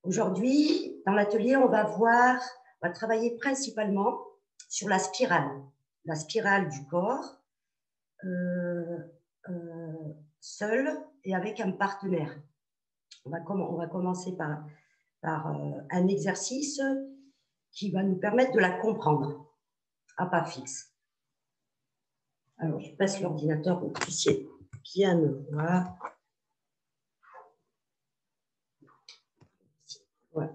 Aujourd'hui, dans l'atelier, on va travailler principalement sur la spirale du corps, seul et avec un partenaire. On va commencer par un exercice qui va nous permettre de la comprendre à pas fixe. Alors, je passe l'ordinateur pour que vous puissiez bien me voir. Voilà.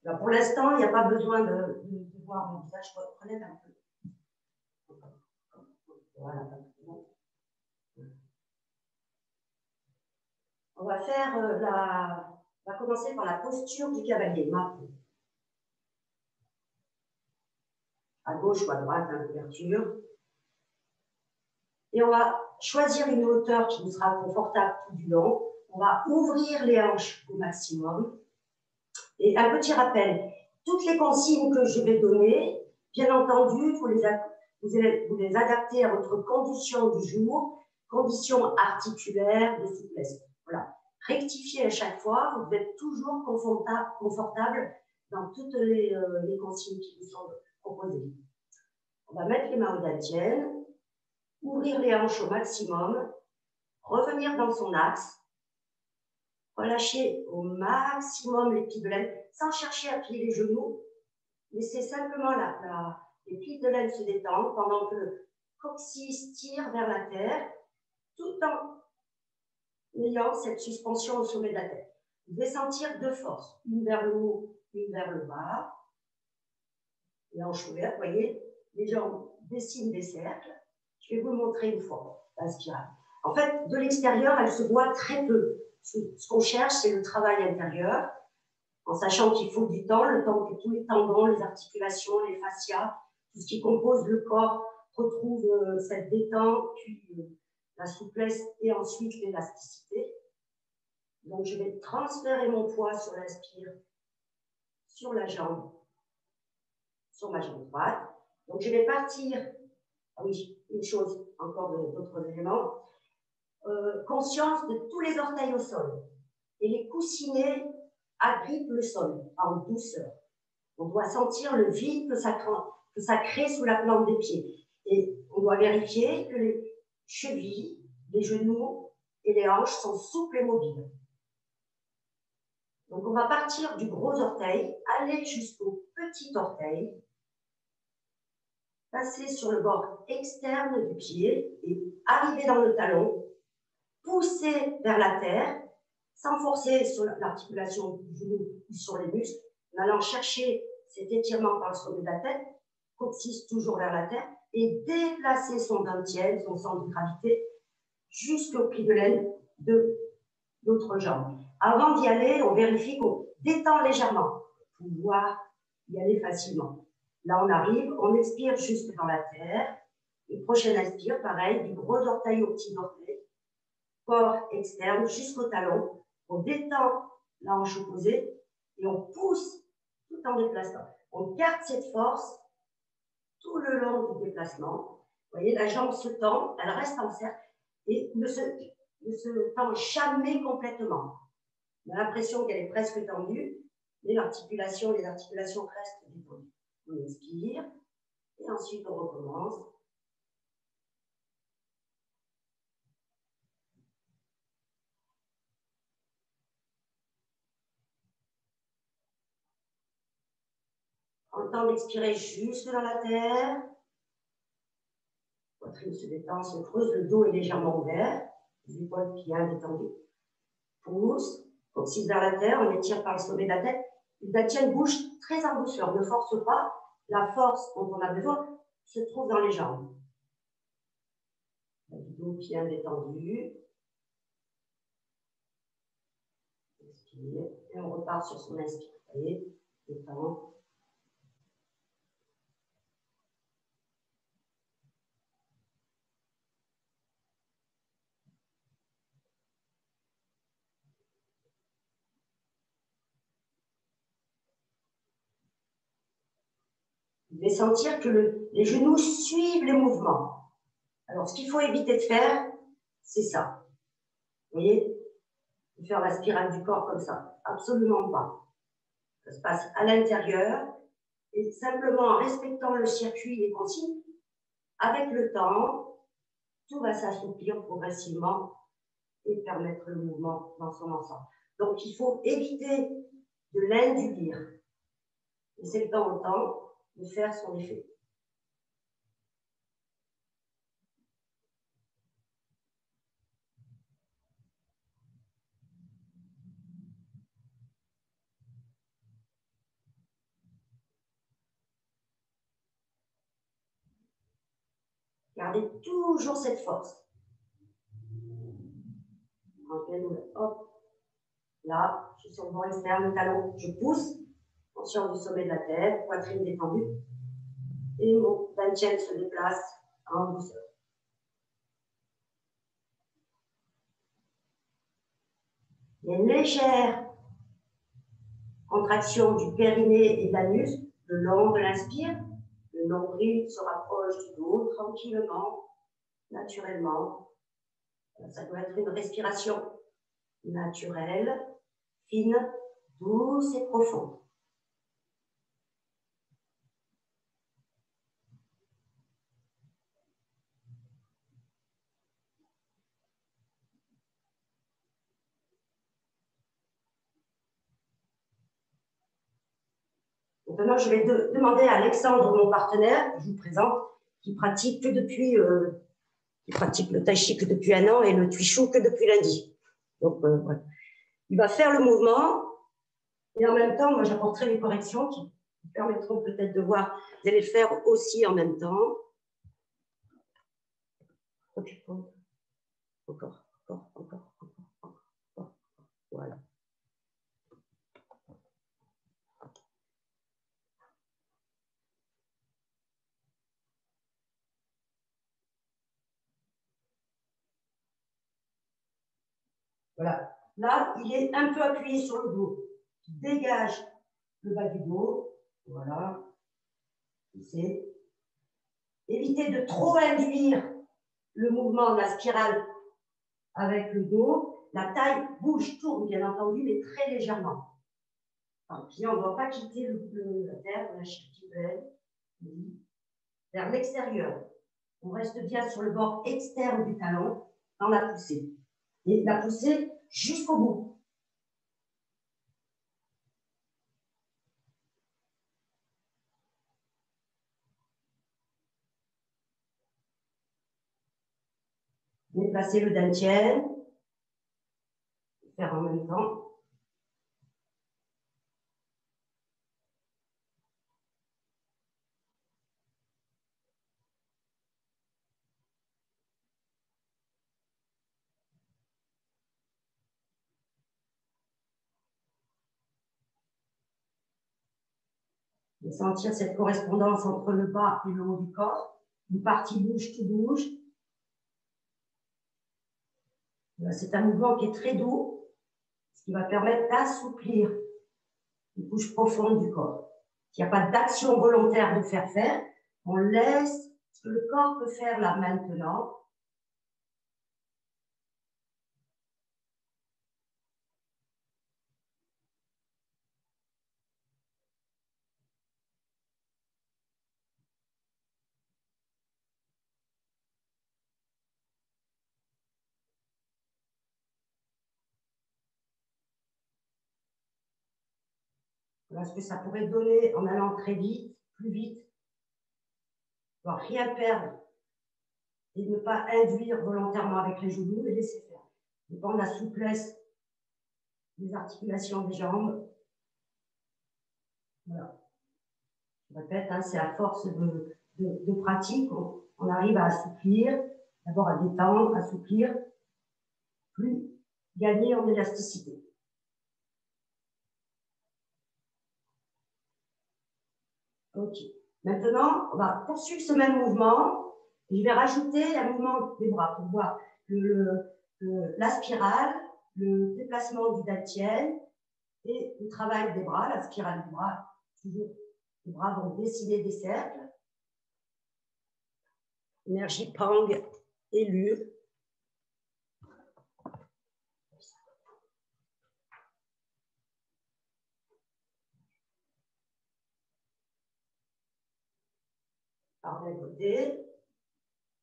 Alors, pour l'instant, il n'y a pas besoin de voir mon visage. Prenez un peu. Voilà. On va faire on va commencer par la posture du cavalier. À gauche ou à droite, à l'ouverture. Et on va choisir une hauteur qui nous sera confortable tout du long. On va ouvrir les hanches au maximum. Et un petit rappel, toutes les consignes que je vais donner, bien entendu, vous les adapter à votre condition du jour, condition articulaire, de souplesse. Voilà. Rectifiez à chaque fois, vous êtes toujours confortable dans toutes les consignes qui vous sont proposées. On va mettre les mains au dantienne, ouvrir les hanches au maximum, revenir dans son axe, relâcher au maximum les plis de laine, sans chercher à plier les genoux. Laissez simplement les plis de laine se détendre pendant que le coccyx tire vers la terre, tout en ayant cette suspension au sommet de la tête. Vous devez sentir deux forces, une vers le haut, une vers le bas. Les hanches ouvertes, vous voyez, les jambes dessinent des cercles. Je vais vous montrer une fois la spirale. En fait, de l'extérieur, elle se voit très peu. Ce qu'on cherche, c'est le travail intérieur, en sachant qu'il faut du temps, le temps que tous les tendons, les articulations, les fascias, tout ce qui compose le corps retrouve cette détente, puis la souplesse et ensuite l'élasticité. Donc, je vais transférer mon poids sur l'inspire, sur la jambe, sur ma jambe droite. Donc, je vais partir, ah oui, une chose, encore d'autres éléments, conscience de tous les orteils au sol. Et les coussinets agrippent le sol en douceur. On doit sentir le vide que ça crée sous la plante des pieds. Et on doit vérifier que les chevilles, les genoux et les hanches sont souples et mobiles. Donc on va partir du gros orteil, aller jusqu'au petit orteil, passer sur le bord externe du pied et arriver dans le talon, pousser vers la terre, sans forcer sur l'articulation du genou ou sur les muscles, en allant chercher cet étirement par le sommet de la tête, coccyx toujours vers la terre, et déplacer son dantienne, son centre de gravité, jusqu'au pli de laine de l'autre jambe. Avant d'y aller, on vérifie qu'on détend légèrement pour pouvoir y aller facilement. Là, on arrive, on expire jusque dans la terre. Une prochaine inspire, pareil, du gros orteil au petit orteil, corps externe jusqu'au talon. On détend la hanche opposée et on pousse tout en déplaçant. On garde cette force tout le long du déplacement. Vous voyez, la jambe se tend, elle reste en cercle et ne se tend jamais complètement. On a l'impression qu'elle est presque tendue, mais les articulations restent détendues. On expire et ensuite on recommence. Prends le temps d'expirer jusque dans la terre. La poitrine se détend, se creuse, le dos est légèrement ouvert, les épaules bien détendues. Pousse, coccyx vers la terre, on étire par le sommet de la tête. La tienne bouge très en douceur, ne force pas. La force dont on a besoin se trouve dans les jambes. Le dos bien détendu. Expire, et on repart sur son inspire. Allez, détend. Vous devez sentir que les genoux suivent les mouvements. Alors, ce qu'il faut éviter de faire, c'est ça. Vous voyez, de faire la spirale du corps comme ça. Absolument pas. Ça se passe à l'intérieur et simplement en respectant le circuit, les consignes, avec le temps, tout va s'assouplir progressivement et permettre le mouvement dans son ensemble. Donc, il faut éviter de l'induire. Et c'est le temps au temps de faire son effet. Gardez toujours cette force. Hop. Là, je suis sur le bord externe, le talon, je pousse, conscient du sommet de la tête, poitrine détendue. Et mon dantian se déplace en douceur. Il y a une légère contraction du périnée et de l'anus le long de l'inspire. Le nombril se rapproche du dos tranquillement, naturellement. Ça doit être une respiration naturelle, fine, douce et profonde. Maintenant, je vais demander à Alexandre, mon partenaire, que je vous présente, qui pratique le tai chi que depuis 1 an et le tuishu que depuis lundi. Donc, voilà. Il va faire le mouvement et en même temps, moi, j'apporterai les corrections qui vous permettront peut-être de voir. Vous allez le faire aussi en même temps. Encore. Voilà. Voilà. Là, il est un peu appuyé sur le dos. Il dégage le bas du dos. Voilà. Évitez de trop induire le mouvement de la spirale avec le dos. La taille bouge, tourne, bien entendu, mais très légèrement. Puis on ne doit pas quitter la terre, la chirurgie, vers l'extérieur. On reste bien sur le bord externe du talon dans la poussée. Et la poussée jusqu'au bout. Déplacer le dantian. Faire en même temps. Et sentir cette correspondance entre le bas et le haut du corps. Une partie bouge, tout bouge. C'est un mouvement qui est très doux, ce qui va permettre d'assouplir les couches profondes du corps. S'il n'y a pas d'action volontaire de faire, on laisse ce que le corps peut faire là maintenant. Voilà ce que ça pourrait donner en allant très vite, plus vite, ne rien perdre et ne pas induire volontairement avec les genoux et laisser faire. Dépend de la souplesse des articulations des jambes. Voilà. Je répète, hein, c'est à force de pratique, on arrive à assouplir, d'abord à détendre, assouplir, plus gagner en élasticité. Ok. Maintenant, on va poursuivre ce même mouvement. Et je vais rajouter un mouvement des bras pour voir la spirale, le déplacement du dantian et le travail des bras, la spirale du bras. Toujours, les bras vont dessiner des cercles. Énergie Pang élue. Alors d'un côté,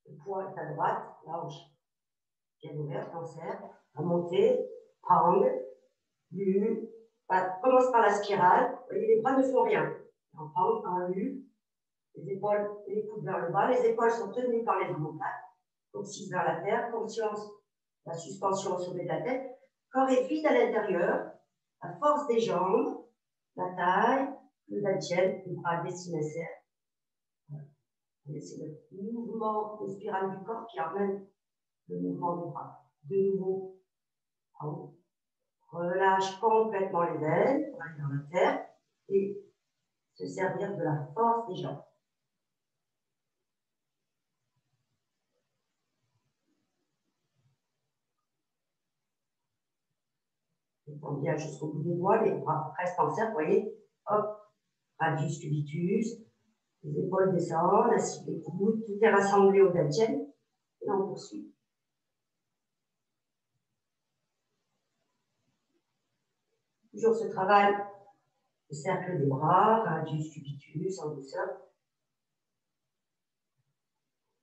le poids est à droite, la hanche bien ouverte, cancer, à monter, prendre, U, commence par la spirale, vous voyez, les bras ne font rien. En prendre, en U, les épaules, les coudes vers le bas, les épaules sont tenues par les omoplates, coccyx vers la terre, conscience, la suspension au sommet de la tête, corps est vide à l'intérieur, la force des jambes, la taille, le dantian, le bras destinataire. C'est le mouvement de spirale du corps qui amène le mouvement des bras. De nouveau, en haut. Relâche complètement les ailes pour aller dans la terre et se servir de la force des jambes. On vient jusqu'au bout des doigts, les bras restent en cercle, vous voyez, hop, radius cubitus, les épaules descendent, ainsi les coudes, tout est rassemblé au dantian, et on poursuit. Toujours ce travail, le cercle des bras, radius cubitus, en douceur.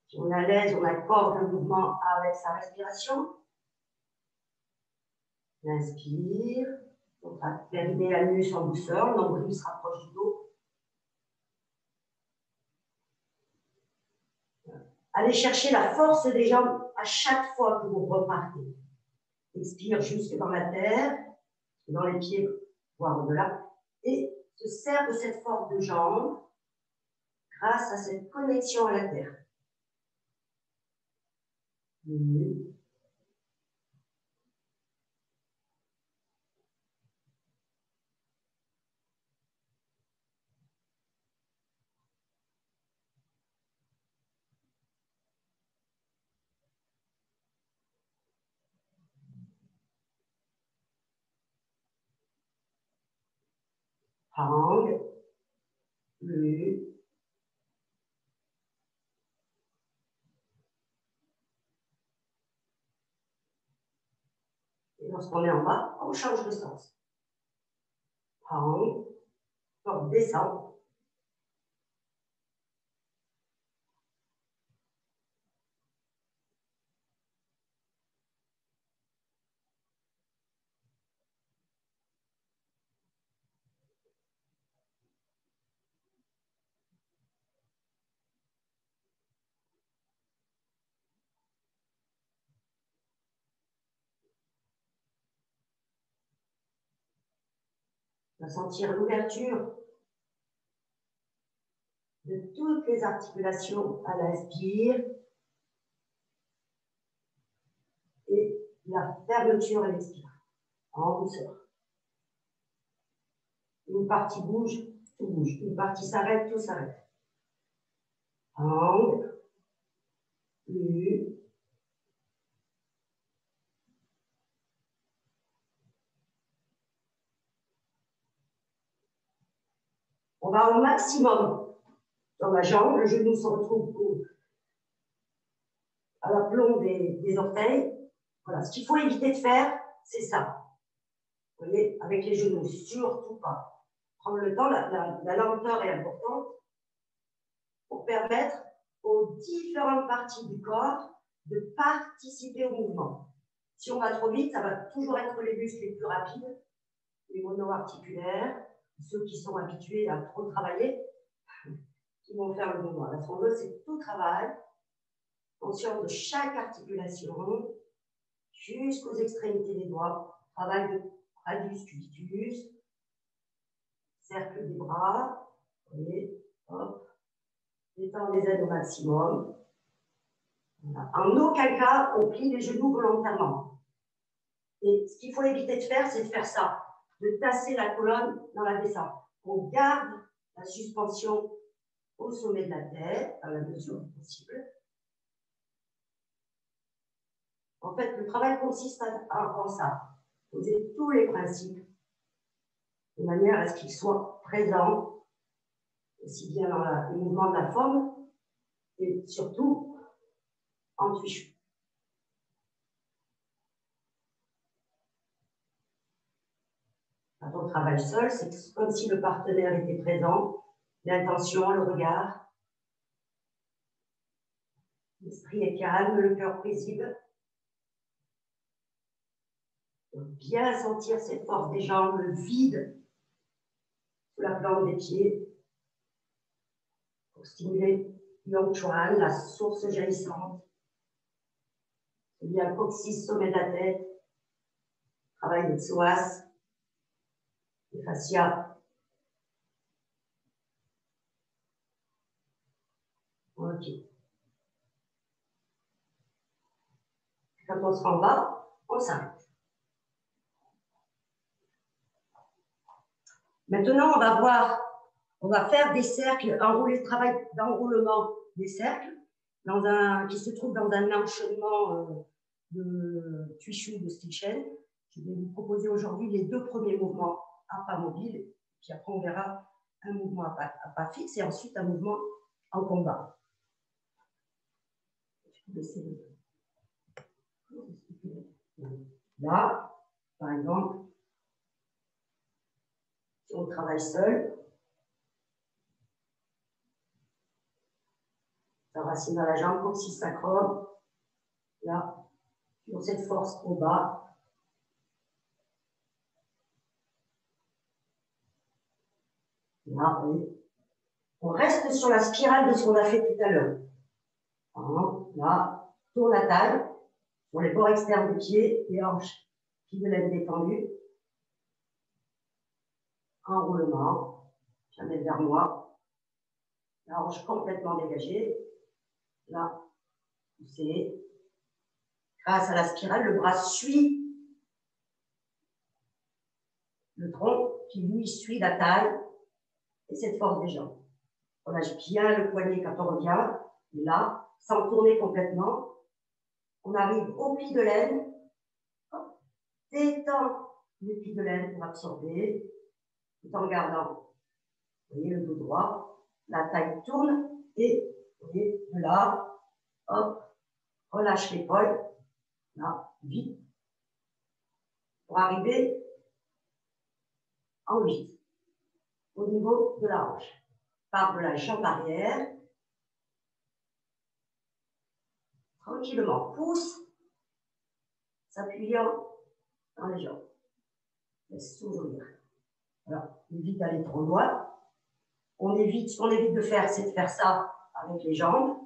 Si on est à l'aise, on accorde le mouvement avec sa respiration. On inspire, on va périnée l'anus en douceur, le nombril se rapproche du dos. Allez chercher la force des jambes à chaque fois que vous repartez. Expire jusque dans la terre, dans les pieds, voire au-delà, et se sert de cette force de jambes grâce à cette connexion à la terre. Hang, plus. Et lorsqu'on est en bas, on change de sens. Hang, on descend. On va sentir l'ouverture de toutes les articulations à l'inspire et la fermeture à l'expire, en douceur. Une partie bouge, tout bouge. Une partie s'arrête, tout s'arrête. Hang, plus. On va au maximum dans la jambe, le genou se retrouve à l'aplomb des orteils. Voilà, ce qu'il faut éviter de faire, c'est ça. Vous voyez, avec les genoux, surtout pas. Prendre le temps, la lenteur est importante pour permettre aux différentes parties du corps de participer au mouvement. Si on va trop vite, ça va toujours être les muscles les plus rapides, les monoarticulaires, ceux qui sont habitués à trop travailler, qui vont faire le mouvement. La thrombose, c'est tout travail, conscient de chaque articulation, jusqu'aux extrémités des doigts, travail de radius cubitus, cercle des bras, et hop, détend les ailes au maximum. Voilà. En aucun cas, on plie les genoux volontairement. Et ce qu'il faut éviter de faire, c'est de faire ça, de tasser la colonne dans la descente. On garde la suspension au sommet de la tête, à la mesure du possible. En fait, le travail consiste en ça, poser tous les principes de manière à ce qu'ils soient présents, aussi bien dans le mouvement de la forme, et surtout en tuition. Quand on travaille seul, c'est comme si le partenaire était présent, l'intention, le regard. L'esprit est calme, le cœur paisible. Bien sentir cette force des jambes, le vide sous la plante des pieds pour stimuler Yang Chuan, la source jaillissante. Il y a le coccyx, sommet de la tête, travail des psoas, des fascias. Ok. Quand on sera en bas, on s'arrête. Maintenant, on va faire des cercles, enrouler le travail d'enroulement des cercles qui se trouve dans un enchaînement de Tuishu de Stichen. Je vais vous proposer aujourd'hui les 2 premiers mouvements à pas mobile, puis après on verra un mouvement à pas fixe et ensuite un mouvement en combat. Là, par exemple, si on travaille seul, la racine à la jambe, coccyx sacrum, là, sur cette force au bas. Là, oui. On reste sur la spirale de ce qu'on a fait tout à l'heure. Là, tourne la taille, sur les bords externes des pieds, les hanches, pieds de laine détendus. Enroulement, j'amène vers moi. La hanche complètement dégagée. Là, poussez. Grâce à la spirale, le bras suit le tronc qui lui suit la taille et cette force des jambes. On lâche bien le poignet quand on revient. Et là, sans tourner complètement, on arrive au pli de laine. Détend le pli de laine pour absorber, tout en gardant, vous voyez, le dos droit. La taille tourne et, vous voyez, de là, hop, relâche l'épaule. Là, vite, pour arriver en 8, au niveau de la hanche. Part de la jambe arrière, tranquillement, pousse, s'appuyant dans les jambes. Laisse s'ouvrir. Alors, on évite d'aller trop loin. Ce qu'on évite de faire, c'est de faire ça avec les jambes.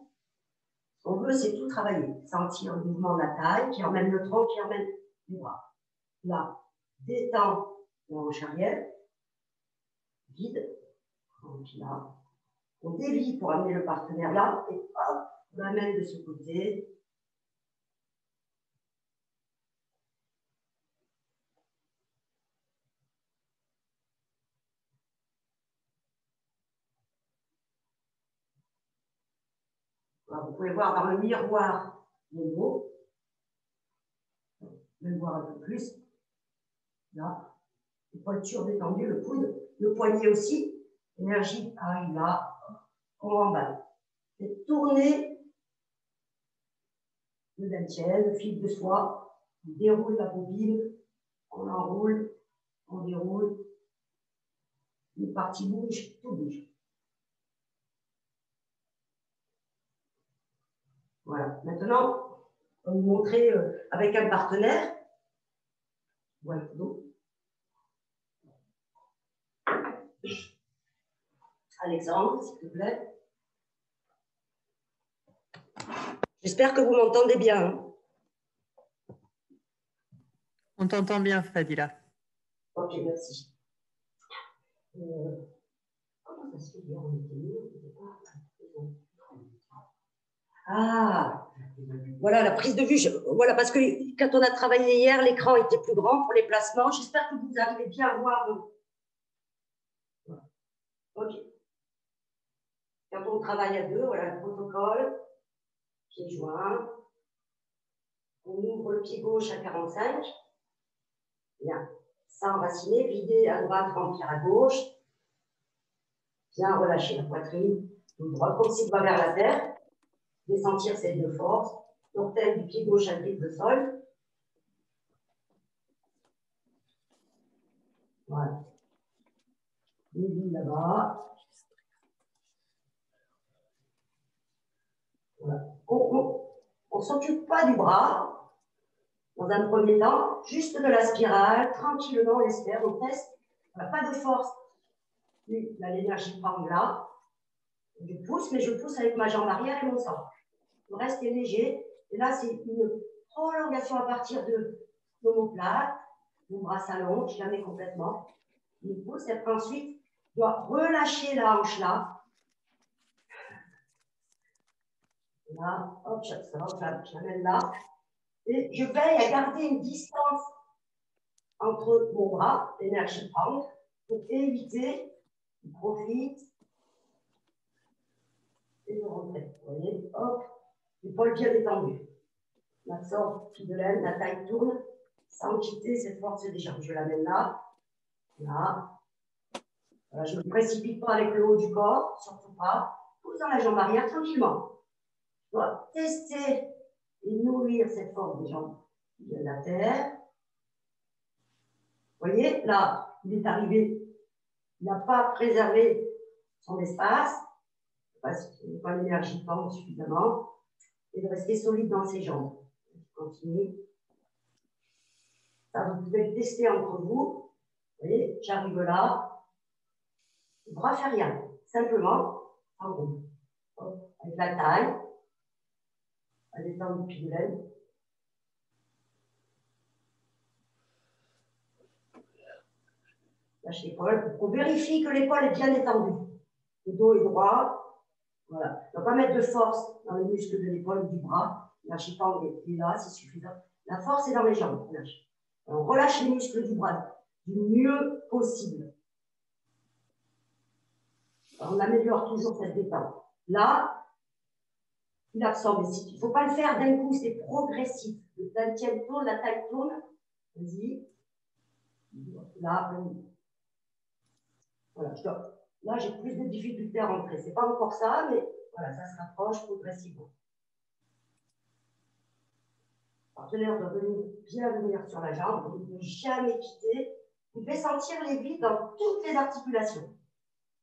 Ce qu'on veut, c'est tout travailler. Sentir le mouvement de la taille qui emmène le tronc, qui emmène les bras. Là, détend la hanche arrière, vide, tranquille là. On dévie pour amener le partenaire là, et hop, on l'amène de ce côté. Voilà, vous pouvez voir dans le miroir mon dos. Je vais le voir un peu plus. Là, les pointures détendues, le coude, le poignet aussi. L'énergie arrive là, on remballe. Et tourner le dentier, le fil de soie, on déroule la bobine, on enroule, on déroule. Une partie bouge, tout bouge. Voilà. Maintenant, on va vous montrer avec un partenaire. Voilà. Alexandre, s'il te plaît. J'espère que vous m'entendez bien. Hein. On t'entend bien, Fadila. Ok, merci. Comment ça se fait hier, on était où? Ah, voilà la prise de vue. Voilà, parce que quand on a travaillé hier, l'écran était plus grand pour les placements. J'espère que vous arrivez bien à voir. Voilà. Ok. Quand on travaille à deux, voilà le protocole. Pied joint. On ouvre le pied gauche à 45. Bien. S'enraciner, vider à droite, remplir à gauche. Bien relâcher la poitrine. Le droit coccyx va vers la terre. Dessentir cette de force. L'orteil du pied gauche agrippe le sol. Voilà. Début là-bas. Voilà. On ne s'occupe pas du bras, dans un premier temps, juste de la spirale, tranquillement, on espère, on teste. On n'a pas de force. Là, l'énergie prend là. Je pousse, mais je pousse avec ma jambe arrière et mon centre. Le reste est léger. Et là, c'est une prolongation à partir de l'omoplate. Mon bras s'allonge, je la mets complètement. Je pousse, et après ensuite, je dois relâcher la hanche là. Là, hop, je l'amène là. Et je veille à garder une distance entre mon bras, l'énergie prend, pour éviter, je profite, et je rentrer. Vous voyez, hop, l'épaule bien détendue. J'absorbe fil de laine, la taille tourne, sans quitter cette force des jambes. Je l'amène là, là. Voilà, je ne me précipite pas avec le haut du corps, surtout pas. Pousse dans la jambe arrière tranquillement. Je dois tester et nourrir cette force des jambes de la terre. Vous voyez, là, il est arrivé, il n'a pas préservé son espace, parce qu'il n'a pas l'énergie forte suffisamment, et de rester solide dans ses jambes. Je continue. Ça, vous pouvez le tester entre vous. Vous voyez, j'arrive là, le bras fait rien, simplement en rond. Avec la taille, à détendre le pied de laine. Lâche l'épaule. On vérifie que l'épaule est bien étendue. Le dos est droit. Voilà. On ne va pas mettre de force dans les muscles de l'épaule ou du bras. Lâchez pas, on est là, c'est suffisant. La force est dans les jambes. On relâche les muscles du bras du mieux possible. On améliore toujours cette détente. Là, il absorbe ici. Il ne faut pas le faire d'un coup, c'est progressif. Le tienne tourne, la taille tourne. Vas-y. Là, voilà, là, j'ai plus de difficultés à rentrer. Ce n'est pas encore ça, mais voilà, ça se rapproche progressivement. Le partenaire doit bien venir sur la jambe, ne jamais quitter. Vous devez sentir les vides dans toutes les articulations.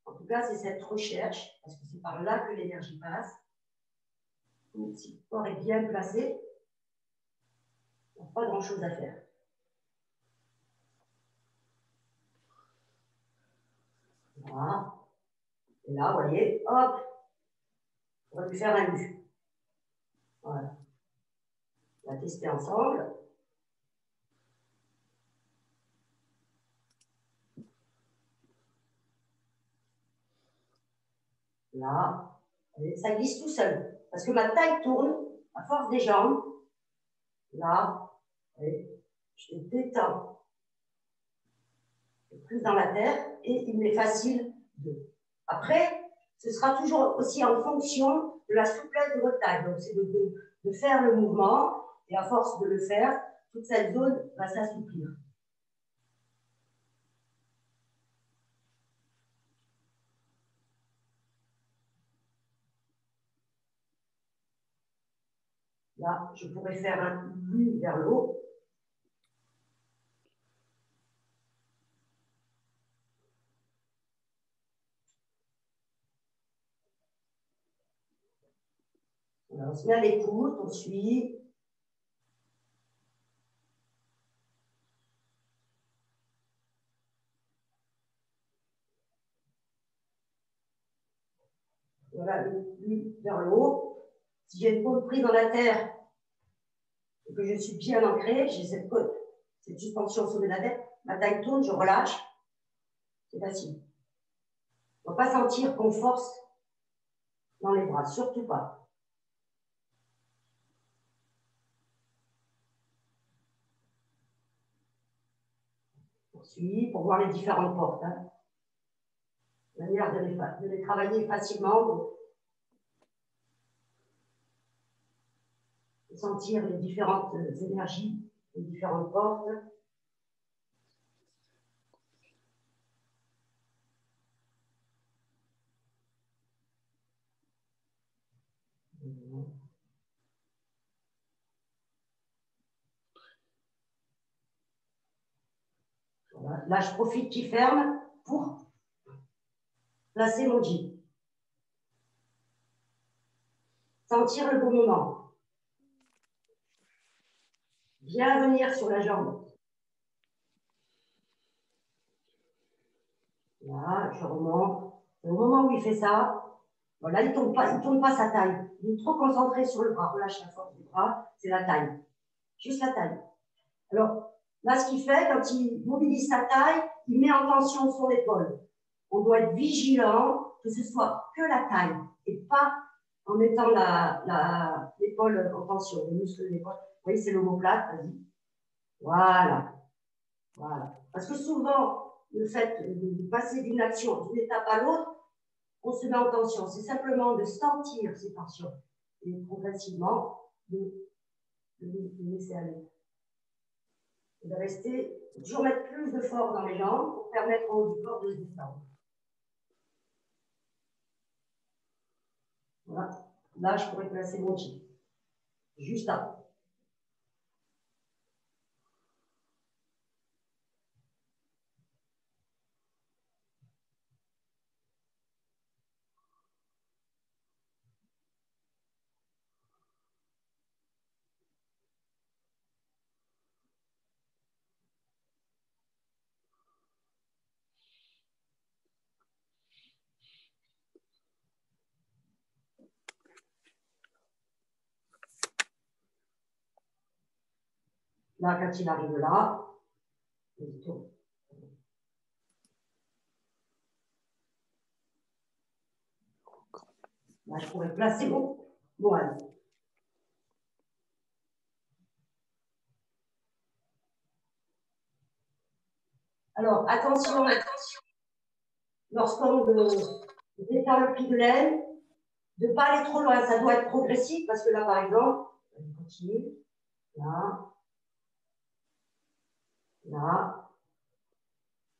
En tout cas, c'est cette recherche, parce que c'est par là que l'énergie passe. Donc, si le corps est bien placé, il n'y a pas grand-chose à faire. Voilà. Et là, vous voyez, hop, on va lui faire un U. Voilà. On va tester ensemble. Là, ça glisse tout seul. Parce que ma taille tourne à force des jambes. Là, je détends. Plus dans la terre et il m'est facile de. Après, ce sera toujours aussi en fonction de la souplesse de votre taille. Donc, c'est de faire le mouvement et à force de le faire, toute cette zone va s'assouplir. Là, je pourrais faire un U vers le haut. Voilà, on se met à l'écoute, on suit. Voilà, le U vers le haut. Si j'ai une paume prise dans la terre et que je suis bien ancrée, j'ai cette suspension au sommet de la tête, ma taille tourne, je relâche. C'est facile. On ne va pas sentir qu'on force dans les bras, surtout pas. On poursuit pour voir les différentes portes. Hein. La manière de les travailler facilement. Donc, de sentir les différentes énergies, les différentes portes. Voilà. Là, je profite qu'il ferme pour placer mon jean. Sentir le bon moment. Bien venir sur la jambe. Là, je remonte. Et au moment où il fait ça, voilà, il ne tourne pas sa taille. Il est trop concentré sur le bras. Relâche la force du bras, c'est la taille. Juste la taille. Alors, là, ce qu'il fait, quand il mobilise sa taille, il met en tension son épaule. On doit être vigilant que ce soit que la taille et pas en mettant l'épaule en tension, les muscles de l'épaule. Vous voyez, c'est l'omoplate, vas-y. Voilà. Voilà. Parce que souvent, le fait de passer d'une action, d'une étape à l'autre, on se met en tension. C'est simplement de sentir ces tensions et progressivement de laisser aller. Et de rester, toujours mettre plus de force dans les jambes pour permettre au haut du corps de se détendre. Voilà. Là, je pourrais placer mon chi. Juste là. Là, quand il arrive là, il tourne. Là, je pourrais placer mon voile. Alors, attention, lorsqu'on détend le pli de l'aile, de ne pas aller trop loin. Ça doit être progressif parce que là, par exemple, on continue. Là. Là.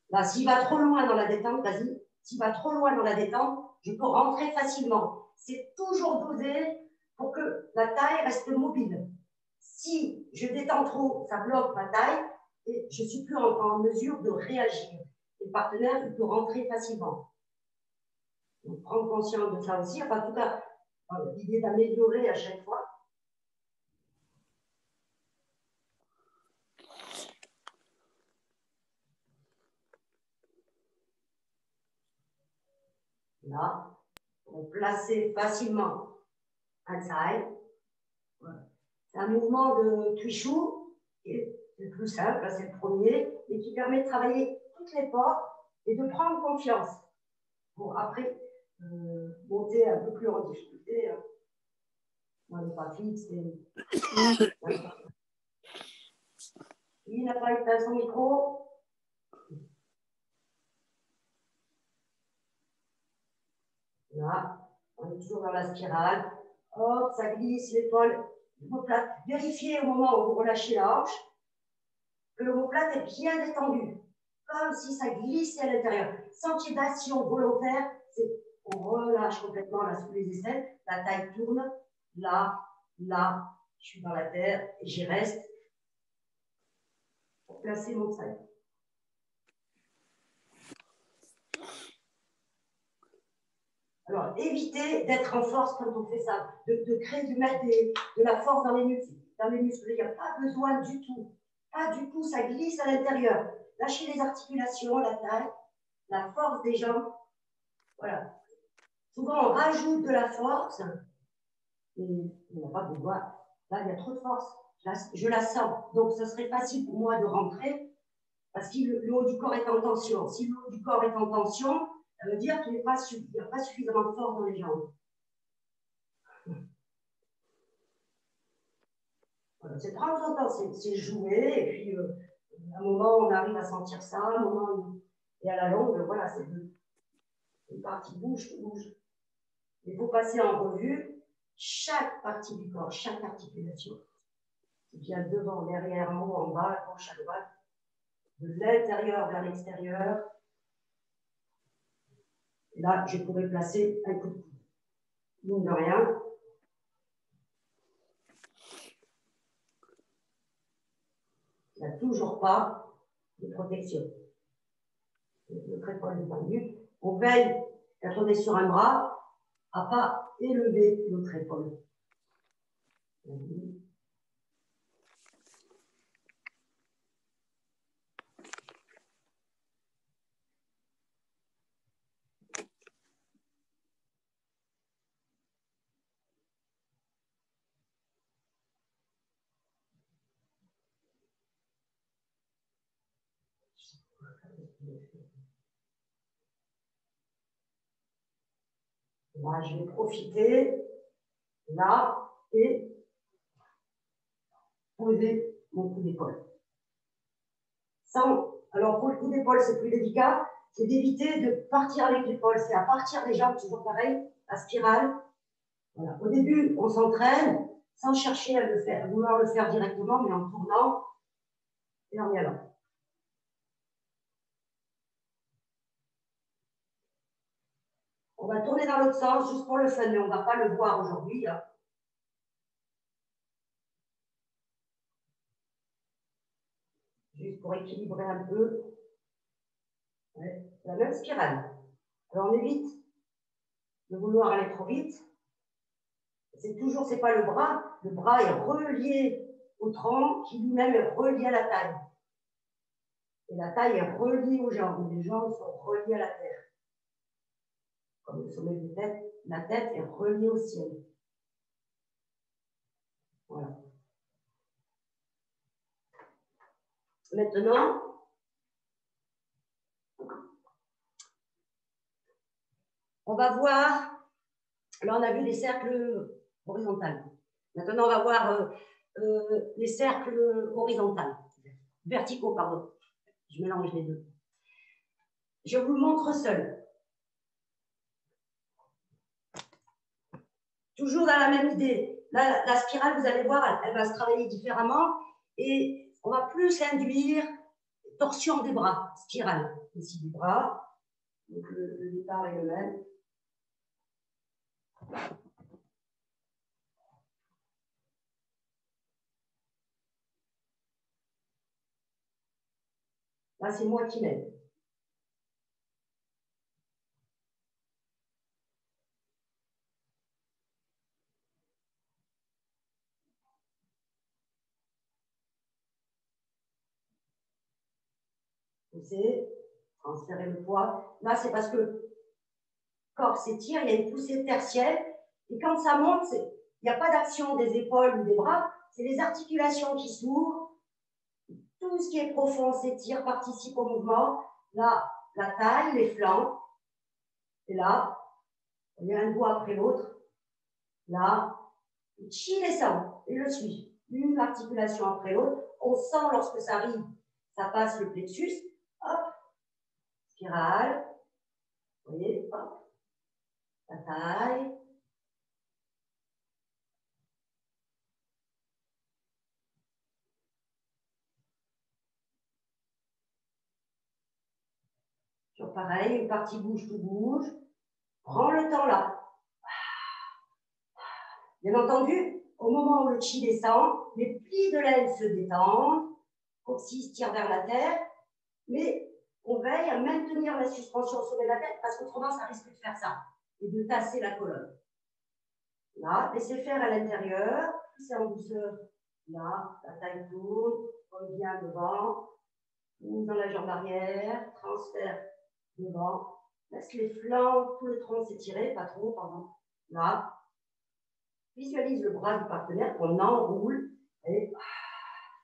Là, s'il va trop loin dans la détente, vas-y. S'il va trop loin dans la détente, je peux rentrer facilement. C'est toujours dosé pour que la taille reste mobile. Si je détends trop, ça bloque ma taille et je ne suis plus en mesure de réagir. Et le partenaire, il peut rentrer facilement. Donc, prendre conscience de ça aussi. Enfin, en tout cas, l'idée d'améliorer à chaque fois. Là, on placer facilement inside. Voilà. C'est un mouvement de Tuishu, qui est le plus simple, c'est le premier, et qui permet de travailler toutes les portes et de prendre confiance pour après monter un peu plus en difficulté. Hein. On n'est pas fixe. Il n'a pas éteint son micro. Là, on est toujours dans la spirale. Hop, ça glisse l'épaule. L'omoplate. Vérifiez au moment où vous relâchez la hanche que l'omoplate est bien détendue. Comme si ça glissait à l'intérieur. Sans qu'il y ait d'action volontaire, on relâche complètement là, sous les aisselles. La taille tourne. Là, là, je suis dans la terre et j'y reste pour placer mon sac. Alors, évitez d'être en force quand on fait ça, de créer, de mettre de la force dans les muscles. Il n'y a pas besoin du tout. Pas du tout, ça glisse à l'intérieur. Lâchez les articulations, la taille, la force des jambes. Voilà. Souvent, on rajoute de la force, mais il n'y a pas besoin. Là, il y a trop de force. Je la sens. Donc, ce serait facile pour moi de rentrer parce que le haut du corps est en tension. Si le haut du corps est en tension, ça veut dire qu'il n'y a pas suffisamment de force dans les jambes. Voilà, c'est prendre son temps, c'est jouer, et puis à un moment on arrive à sentir ça, à un moment et à la longue, voilà, c'est une partie bouge. Il faut passer en revue chaque partie du corps, chaque articulation. C'est bien devant, derrière, en haut, en bas, à gauche, à droite, de l'intérieur vers l'extérieur. Là, je pourrais placer un coup de coude. Mine de rien. Il n'y a toujours pas de protection. Notre épaule est tendue. On veille, quand on est sur un bras, à ne pas élever notre épaule. Là, je vais profiter, là, et poser mon coup d'épaule. Alors, pour le coup d'épaule, c'est plus délicat, c'est d'éviter de partir avec l'épaule. C'est à partir des jambes, toujours pareil, la spirale. Voilà. Au début, on s'entraîne sans chercher à le faire, vouloir le faire directement, mais en tournant et en y allant. On va tourner dans l'autre sens, juste pour le fun, mais on ne va pas le voir aujourd'hui. Hein. Juste pour équilibrer un peu. Ouais, la même spirale. Alors on évite de vouloir aller trop vite. C'est pas le bras est relié au tronc qui lui-même est relié à la taille. Et la taille est reliée aux jambes, les jambes sont reliées à la terre. Comme le sommet de tête, la tête est reliée au ciel. Voilà. Maintenant, on va voir, là on a vu des cercles horizontaux. Maintenant on va voir les cercles verticaux, pardon. Je mélange les deux. Je vous le montre seul. Toujours dans la même idée. Là, la spirale, vous allez voir, elle va se travailler différemment et on va plus induire torsion des bras, spirale. Ici du bras, donc le départ est le même. Là, c'est moi qui mène. Pousser, transférer le poids. Là, c'est parce que le corps s'étire, il y a une poussée tertiaire. Et quand ça monte, il n'y a pas d'action des épaules ou des bras, c'est les articulations qui s'ouvrent. Tout ce qui est profond s'étire, participe au mouvement. Là, la taille, les flancs. Et là, il y a un doigt après l'autre. Là, le chi descend et le suit. Une articulation après l'autre. On sent lorsque ça arrive, ça passe le plexus. Hop, spirale. Vous voyez, hop, la taille. Toujours pareil, une partie bouge, tout bouge. Prends le temps là. Bien entendu, au moment où le chi descend, les plis de l'aile se détendent, coccyx tire vers la terre, mais on veille à maintenir la suspension au sommet de la tête parce qu'autrement, ça risque de faire ça et de tasser la colonne. Là, laissez faire à l'intérieur, poussez en douceur. Là, la taille tourne, revient devant, ouvre dans la jambe arrière, transfert devant, laisse les flancs, tout le tronc s'étirer, pas trop, pardon. Là, visualise le bras du partenaire qu'on enroule. Et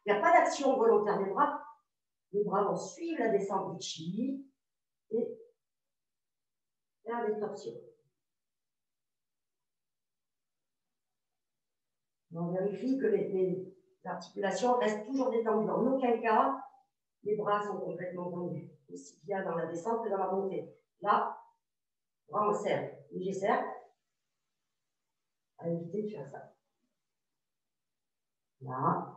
il n'y a pas d'action volontaire des bras. Les bras vont suivre la descente du chi et faire des torsions. On vérifie que les articulations restent toujours détendues. En aucun cas, les bras sont complètement tendus, aussi bien dans la descente que dans la montée. Là, bras en cercle, léger cercle, à éviter de faire ça. Là.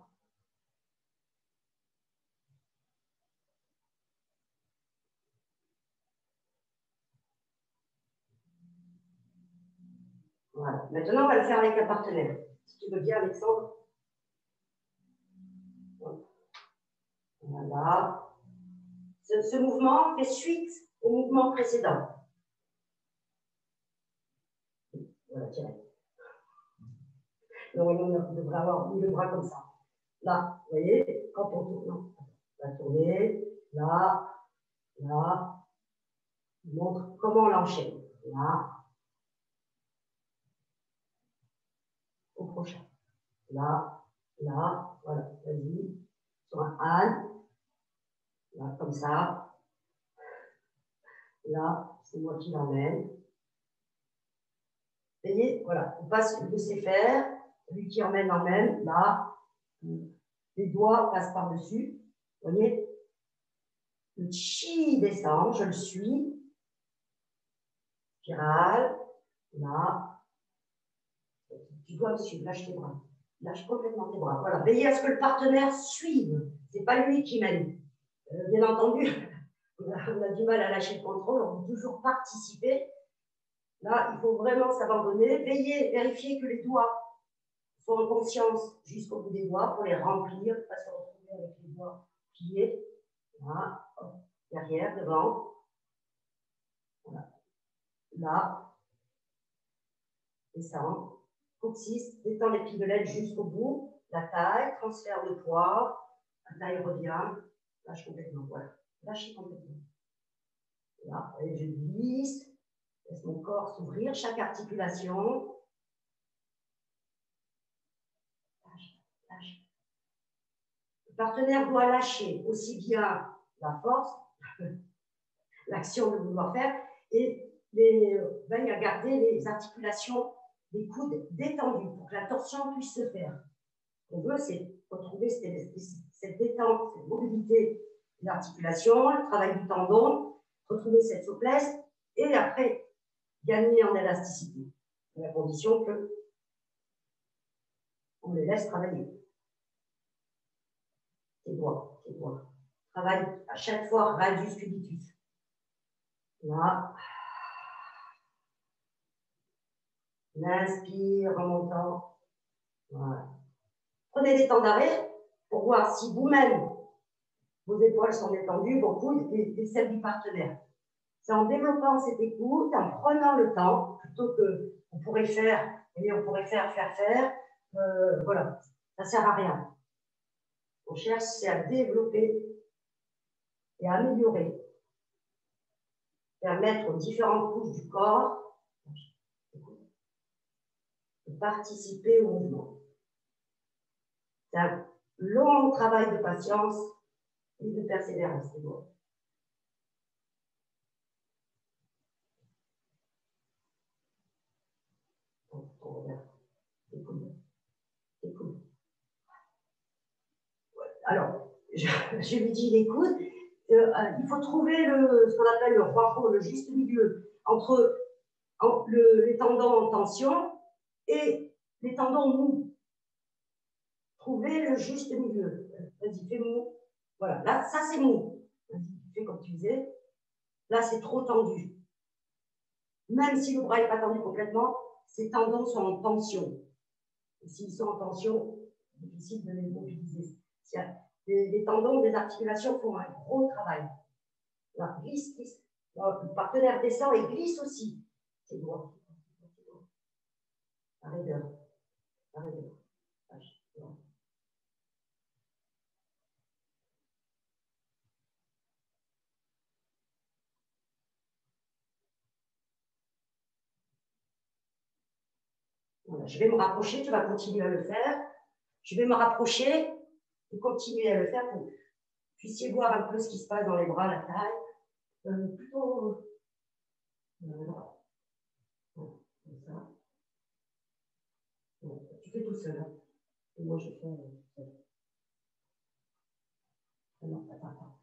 Voilà. Maintenant, on va le faire avec un partenaire. Si tu veux bien, Alexandre. Voilà. Ce mouvement fait suite au mouvement précédent. Voilà, tiens. Normalement, on devrait avoir mis le bras comme ça. Là, vous voyez, quand on tourne, non, on va tourner, là, là. Je montre comment on l'enchaîne. Là. Au prochain. Là, là, voilà, vas-y. Sur un âne. Là, comme ça. Là, c'est moi qui l'emmène. Vous voyez, voilà, on passe, je sais faire. Celui qui emmène, là. Les doigts passent par-dessus. Vous voyez? Le chi descend, je le suis. Spirale, là. Tu dois me suivre, lâche tes bras. Lâche complètement tes bras. Voilà, veillez à ce que le partenaire suive. Ce n'est pas lui qui mène. Bien entendu, on a du mal à lâcher le contrôle, on veut toujours participer. Là, il faut vraiment s'abandonner. Veillez, vérifiez que les doigts sont en conscience jusqu'au bout des doigts pour les remplir, pas se retrouver avec les doigts pliés. Là, derrière, devant. Voilà. Là, descend. Coccyx, détend les plis de l'aile jusqu'au bout. La taille, transfert de poids. La taille revient. Lâche complètement. Voilà. Lâchez complètement. Là, et je glisse. Laisse mon corps s'ouvrir. Chaque articulation. Lâche, lâche. Le partenaire doit lâcher aussi bien la force, l'action de vouloir faire, et veille à garder les articulations des coudes détendues pour que la torsion puisse se faire. Ce qu'on veut, c'est retrouver cette détente, cette mobilité de l'articulation, le travail du tendon, retrouver cette souplesse, et après, gagner en élasticité, à la condition qu'on les laisse travailler. Tes doigts, tes doigts. Travaille à chaque fois radius cubitus. Là. Inspire, remontant. Voilà. Prenez des temps d'arrêt pour voir si vous-même, vos épaules sont détendues, vos coudes et celles du partenaire. C'est en développant cette écoute, en prenant le temps, plutôt que on pourrait faire, et on pourrait faire. Voilà, ça ne sert à rien. On cherche, c'est à développer et à améliorer. Permettre aux différentes couches du corps de participer au mouvement. C'est un long travail de patience et de persévérance. C'est bon. Écoute. Alors, je lui dis les coudes. Il faut trouver ce qu'on appelle le huaco, le juste milieu entre les tendons en tension et les tendons mous. Trouver le juste milieu. Vas-y, fais mou. Voilà, là, ça c'est mou. Vas-y, fais comme tu faisais. Là, c'est trop tendu. Même si le bras n'est pas tendu complètement, ces tendons sont en tension. Et s'ils sont en tension, c'est difficile de les mobiliser. Les tendons des articulations font un gros travail. Là, glisse, glisse. Là, le partenaire descend et glisse aussi. C'est droit. La raideur. La raideur. Voilà, je vais me rapprocher, tu vas continuer à le faire. Je vais me rapprocher et continuer à le faire pour que vous puissiez voir un peu ce qui se passe dans les bras, la taille. Plutôt. Voilà. Comme ça. Bon, tu fais tout seul. Hein. Et moi, je fais seul. Non, attends.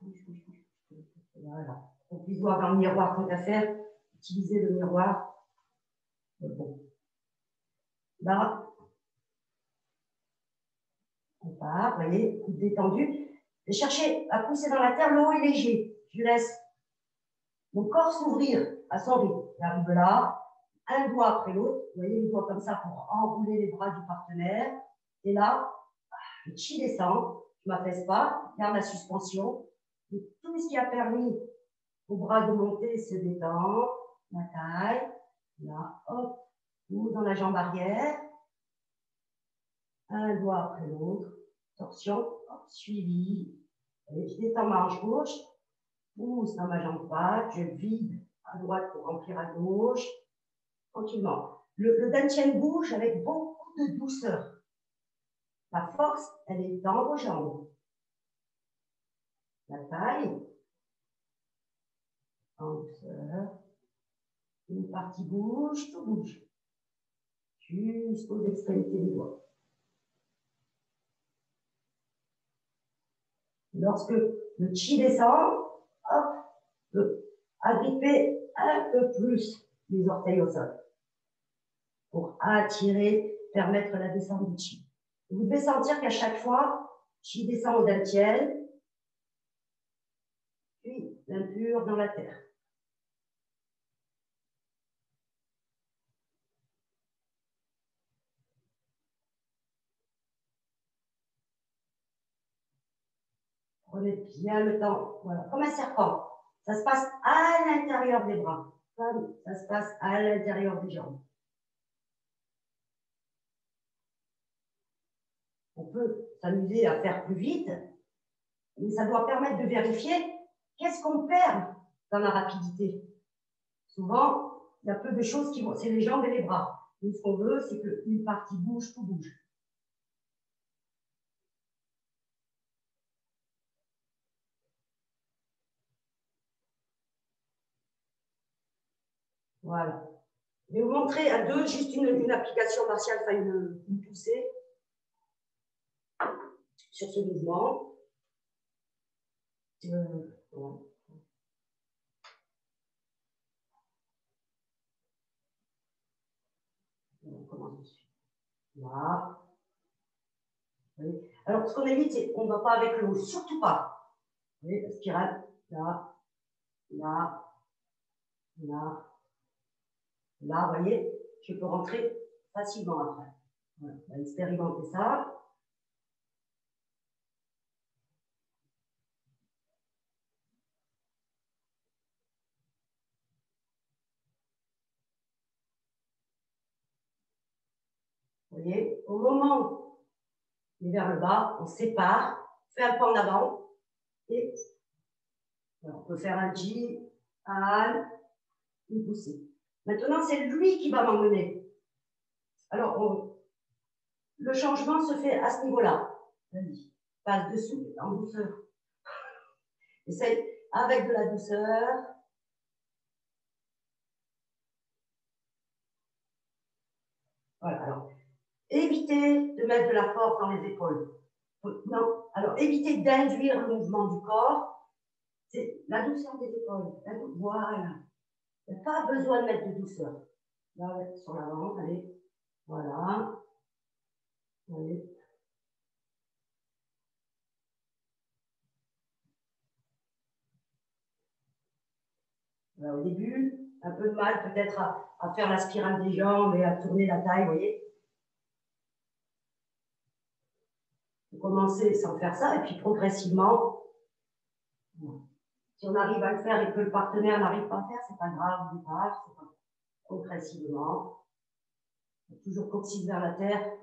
Voilà. On puisse voir dans le miroir tant qu'à faire. Utiliser le miroir. Bon. Là, on part, vous voyez, coude détendu. Et cherchez à pousser dans la terre, le haut est léger. Je laisse mon corps s'ouvrir à son rythme. J'arrive là, un doigt après l'autre. Vous voyez, une doigt comme ça pour enrouler les bras du partenaire. Et là, le chi descend. Je ne m'affaisse pas, garde la suspension. Et tout ce qui a permis au bras de monter se détend. La taille, là, hop, ou dans la jambe arrière. Un doigt après l'autre. Torsion, hop, suivi. Et je détends ma hanche gauche. Pousse dans ma jambe droite, je vide à droite pour remplir à gauche, tranquillement. Le dantian bouge avec beaucoup de douceur. La force, elle est dans vos jambes. La taille. en douceur. Une partie bouge, tout bouge. Jusqu'aux extrémités des doigts. Lorsque le chi descend, hop, agripper un peu plus les orteils au sol pour attirer, permettre la descente du chi. Vous devez sentir qu'à chaque fois, chi descend au dantian, puis l'impur dans la terre. Prenez bien le temps, voilà, comme un serpent. Ça se passe à l'intérieur des bras, comme ça se passe à l'intérieur des jambes. On peut s'amuser à faire plus vite, mais ça doit permettre de vérifier qu'est-ce qu'on perd dans la rapidité. Souvent, il y a peu de choses qui vont, c'est les jambes et les bras. Mais ce qu'on veut, c'est qu'une partie bouge, tout bouge. Voilà. Je vais vous montrer à deux juste une application martiale, enfin une poussée sur ce mouvement. Voilà. On commence dessus. Là. Oui. Alors, ce qu'on évite, c'est qu'on ne va pas avec le haut, surtout pas. Vous voyez, la spirale, là, là, là, là, vous voyez, je peux rentrer facilement après. Voilà. On va expérimenter ça. Vous voyez, au moment où on est vers le bas, on sépare, on fait un pas en avant et alors, on peut faire un J, un Han, une poussée. Maintenant, c'est lui qui va m'emmener. Alors, le changement se fait à ce niveau-là. Vas-y, passe dessous, en douceur. Essaye avec de la douceur. Voilà, alors, évitez de mettre de la force dans les épaules. Non, alors, évitez d'induire le mouvement du corps. C'est la douceur des épaules. Voilà. Il n'y a pas besoin de mettre de douceur. Là, sur l'avant, allez. Voilà. Allez. Voilà, au début, un peu de mal peut-être à faire la spirale des jambes et à tourner la taille, vous voyez. Vous commencez sans faire ça, et puis progressivement, si on arrive à le faire et que le partenaire n'arrive pas à faire, c'est pas grave, c'est pas progressivement. Toujours coccyx vers la terre.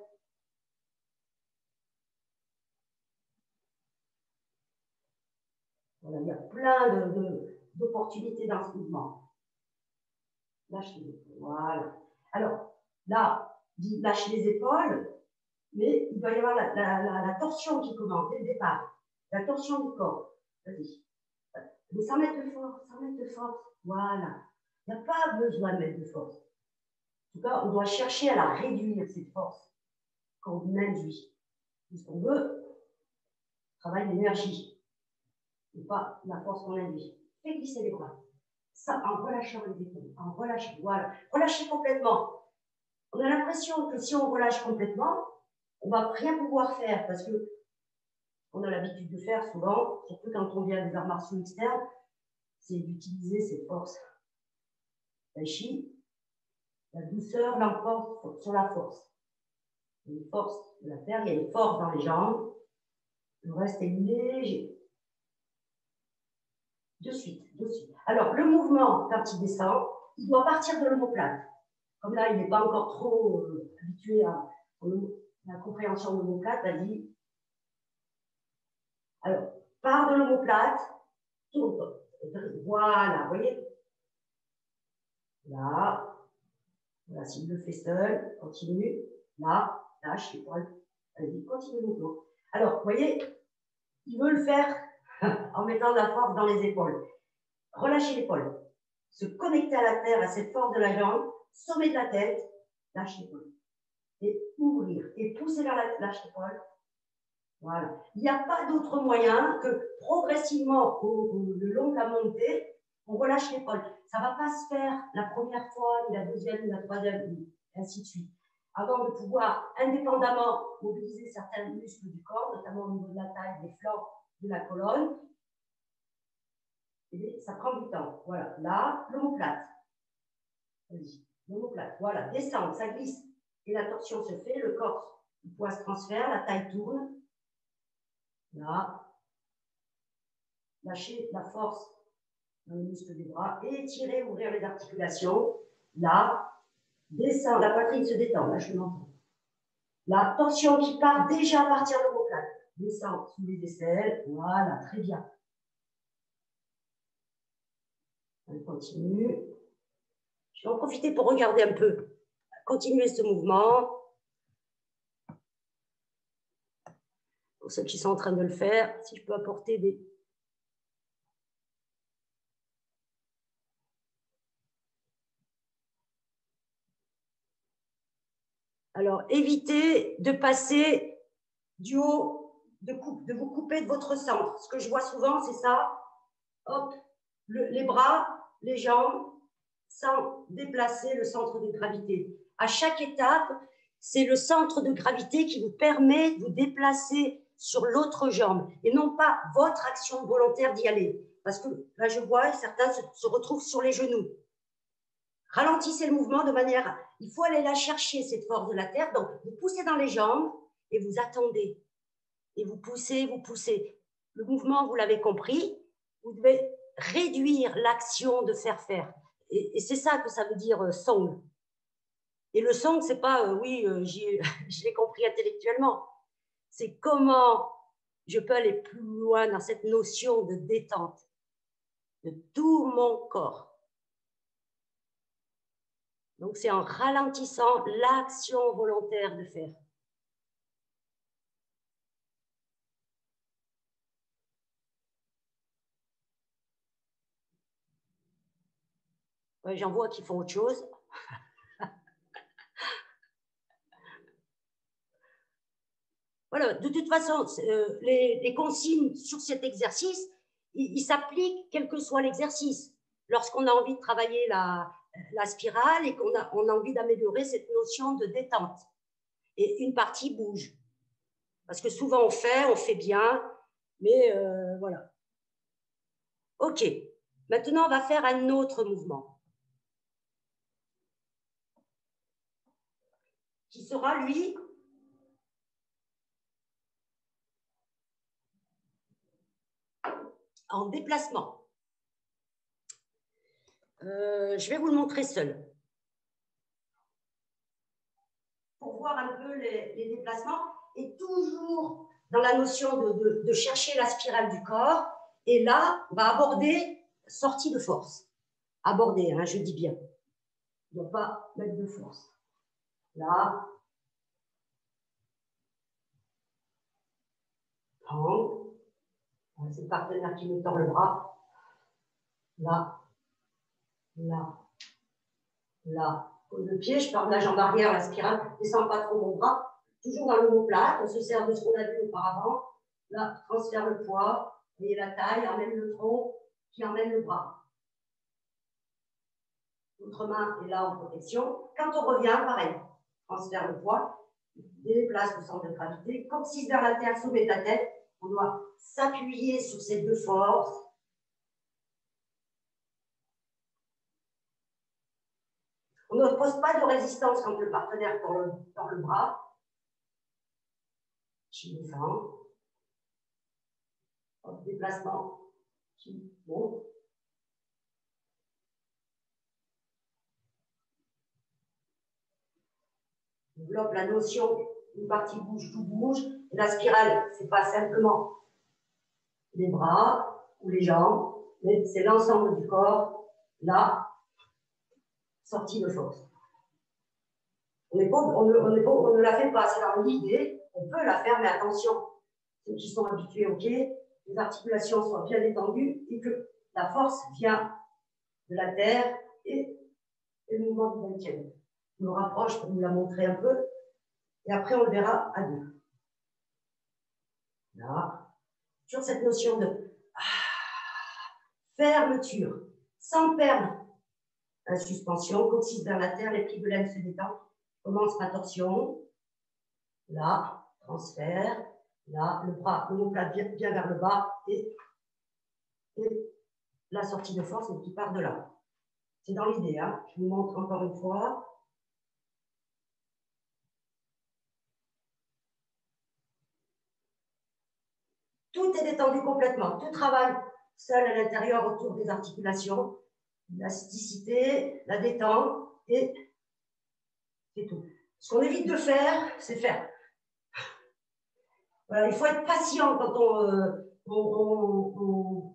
Voilà, il y a plein d'opportunités dans ce mouvement. Lâche les épaules, voilà. Alors, là, lâche les épaules, mais il doit y avoir la torsion qui commence dès le départ. La torsion du corps. Vas-y. Mais sans mettre de force, sans mettre de force. Voilà. Il n'y a pas besoin de mettre de force. En tout cas, on doit chercher à la réduire, cette force, quand on induit. Puisqu'on veut travailler l'énergie, et pas la force qu'on induit. Fais glisser les bras. Ça, en relâchant les épaules, en relâchant, voilà. Relâchez complètement. On a l'impression que si on relâche complètement, on ne va rien pouvoir faire, parce que on a l'habitude de faire souvent, surtout quand on vient des arts martiaux externes, c'est d'utiliser cette force. Tai chi, la douceur l'emporte sur la force. Il y a une force de la terre, il y a une force dans les jambes. Le reste est léger. De suite, de suite. Alors, le mouvement, quand il descend, il doit partir de l'omoplate. Comme là, il n'est pas encore trop habitué à la compréhension de l'omoplate, vas-y. Alors, part de l'omoplate, tourne. Voilà, vous voyez? Là. Voilà, s'il le fait seul, continue. Là, lâche l'épaule. Allez, continue le mouvement. Alors, vous voyez, il veut le faire en mettant de la force dans les épaules. Relâchez l'épaule. se connecter à la terre, à cette force de la jambe, sommet de la tête, lâche l'épaule. Et ouvrir, et pousser vers la lâche l'épaule. Voilà. Il n'y a pas d'autre moyen que progressivement, le long de la montée, on relâche l'épaule. Ça ne va pas se faire la première fois, ni la deuxième, ni la troisième, et ainsi de suite. Avant de pouvoir indépendamment mobiliser certains muscles du corps, notamment au niveau de la taille, des flancs, de la colonne, et ça prend du temps. Voilà. Là, l'omoplate. L'omoplate. Voilà. Descendre, ça glisse. Et la torsion se fait, le corps, le poids se transfère, la taille tourne. Là. Lâchez la force dans les muscles des bras, étirer, ouvrir les articulations. Là, descend, la poitrine se détend, là je m'entends. La torsion qui part déjà à partir de l'omoplate. Descend sous les aisselles, voilà, très bien. On continue. Je vais en profiter pour regarder un peu. Continuez ce mouvement. Pour ceux qui sont en train de le faire, si je peux apporter des... Alors, évitez de passer du haut, de vous couper de votre centre. Ce que je vois souvent, c'est ça. Hop, les bras, les jambes, sans déplacer le centre de gravité. À chaque étape, c'est le centre de gravité qui vous permet de vous déplacer sur l'autre jambe et non pas votre action volontaire d'y aller. Parce que là, je vois, certains se retrouvent sur les genoux. Ralentissez le mouvement de manière... Il faut aller la chercher, cette force de la terre. Donc, vous poussez dans les jambes et vous attendez. Et vous poussez, vous poussez. Le mouvement, vous l'avez compris, vous devez réduire l'action de faire. Et c'est ça que ça veut dire song. Et le song, c'est pas, je l'ai compris intellectuellement. C'est comment je peux aller plus loin dans cette notion de détente de tout mon corps. Donc, c'est en ralentissant l'action volontaire de faire. Ouais, j'en vois qui font autre chose. Voilà, de toute façon, les consignes sur cet exercice, ils s'appliquent quel que soit l'exercice. Lorsqu'on a envie de travailler la spirale et qu'on a envie d'améliorer cette notion de détente. Et une partie bouge. Parce que souvent on fait bien, mais voilà. OK. Maintenant, on va faire un autre mouvement. Qui sera, lui, en déplacement. Je vais vous le montrer seul. Pour voir un peu les déplacements et toujours dans la notion de chercher la spirale du corps. Et là, on va aborder sortie de force. Aborder, hein, je dis bien. On ne doit pas mettre de force. Là. Prendre. C'est le partenaire qui me tord le bras. Là. Là. Là. Pose le pied, je pars de la jambe arrière, la spirale, je ne descends pas trop mon bras. Toujours dans l'omoplate, on se sert de ce qu'on a vu auparavant. Là, transfère le poids, voyez la taille, emmène le tronc, puis emmène le bras. L'autre main est là en protection. Quand on revient, pareil, transfère le poids, déplace le centre de gravité, coccyx vers la terre, sommet de la tête. On doit s'appuyer sur ces deux forces. On ne pose pas de résistance quand le partenaire tord le bras. Je descends. Déplacement. Bon. On développe la notion, une partie bouge, tout bouge. Et la spirale, ce n'est pas simplement les bras ou les jambes, mais c'est l'ensemble du corps, là, sortie de force. On ne la fait pas, c'est dans l'idée, on peut la faire, mais attention, ceux qui sont habitués, ok, les articulations soient bien détendues et que la force vient de la terre et le mouvement du maintien. Je me rapproche pour vous la montrer un peu. Et après, on le verra à deux. Là. Sur cette notion de fermeture, sans perdre la suspension, coccyx vers la terre, les plis de laine se détendent. Commence ma torsion. Là, transfert. Là, le bras, l'omoplate bien vers le bas et la sortie de force qui part de là. C'est dans l'idée, hein. Je vous montre encore une fois. Tout est détendu complètement. Tout travaille seul à l'intérieur autour des articulations. L'élasticité, la détente et c'est tout. Ce qu'on évite de faire, c'est faire. Voilà, il faut être patient quand on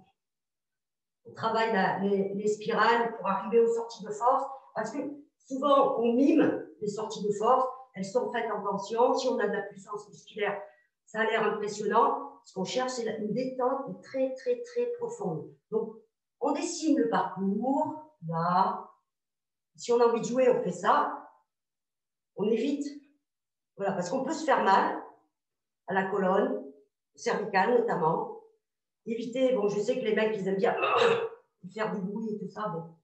travaille les spirales pour arriver aux sorties de force, parce que souvent on mime les sorties de force, elles sont faites en tension. Si on a de la puissance musculaire, ça a l'air impressionnant. Ce qu'on cherche, c'est une détente très, très, très profonde. Donc, on dessine le parcours, là. Si on a envie de jouer, on fait ça. On évite, voilà, parce qu'on peut se faire mal à la colonne, cervicale notamment. Éviter, bon, je sais que les mecs, ils aiment bien faire du bruit et tout ça, bon.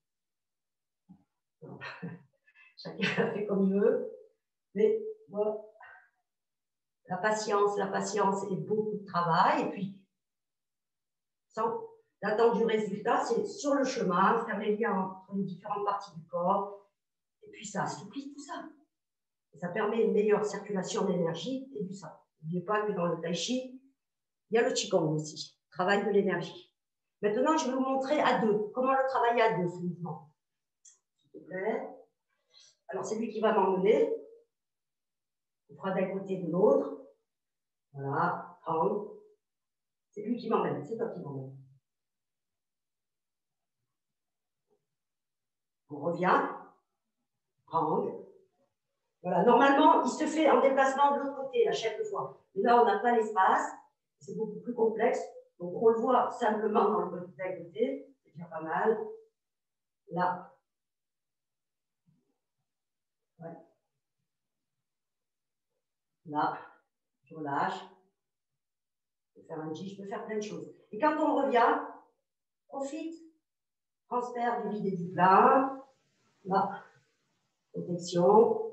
Chacun fait comme il veut. Mais voilà. La patience et beaucoup de travail. Et puis, sans l'attente du résultat, c'est sur le chemin, faire les liens entre les différentes parties du corps. Et puis, ça assouplit tout ça. Et ça permet une meilleure circulation d'énergie et du sang. N'oubliez pas que dans le tai chi, il y a le qigong aussi, travail de l'énergie. Maintenant, je vais vous montrer à deux. Comment le travailler à deux, ce mouvement. S'il te plaît. Alors, c'est lui qui va m'emmener. On fera d'un côté et de l'autre. Voilà, prendre. C'est lui qui m'emmène, c'est toi qui m'emmène. On revient. Prendre. Voilà, normalement, il se fait en déplacement de l'autre côté à chaque fois. Mais là, on n'a pas l'espace. C'est beaucoup plus complexe. Donc, on le voit simplement dans le côté d'à côté. C'est déjà pas mal. Là. Ouais. Là, je relâche. Je peux faire un J, je peux faire plein de choses. Et quand on revient, profite, transfert du vide et du plein. Là, protection.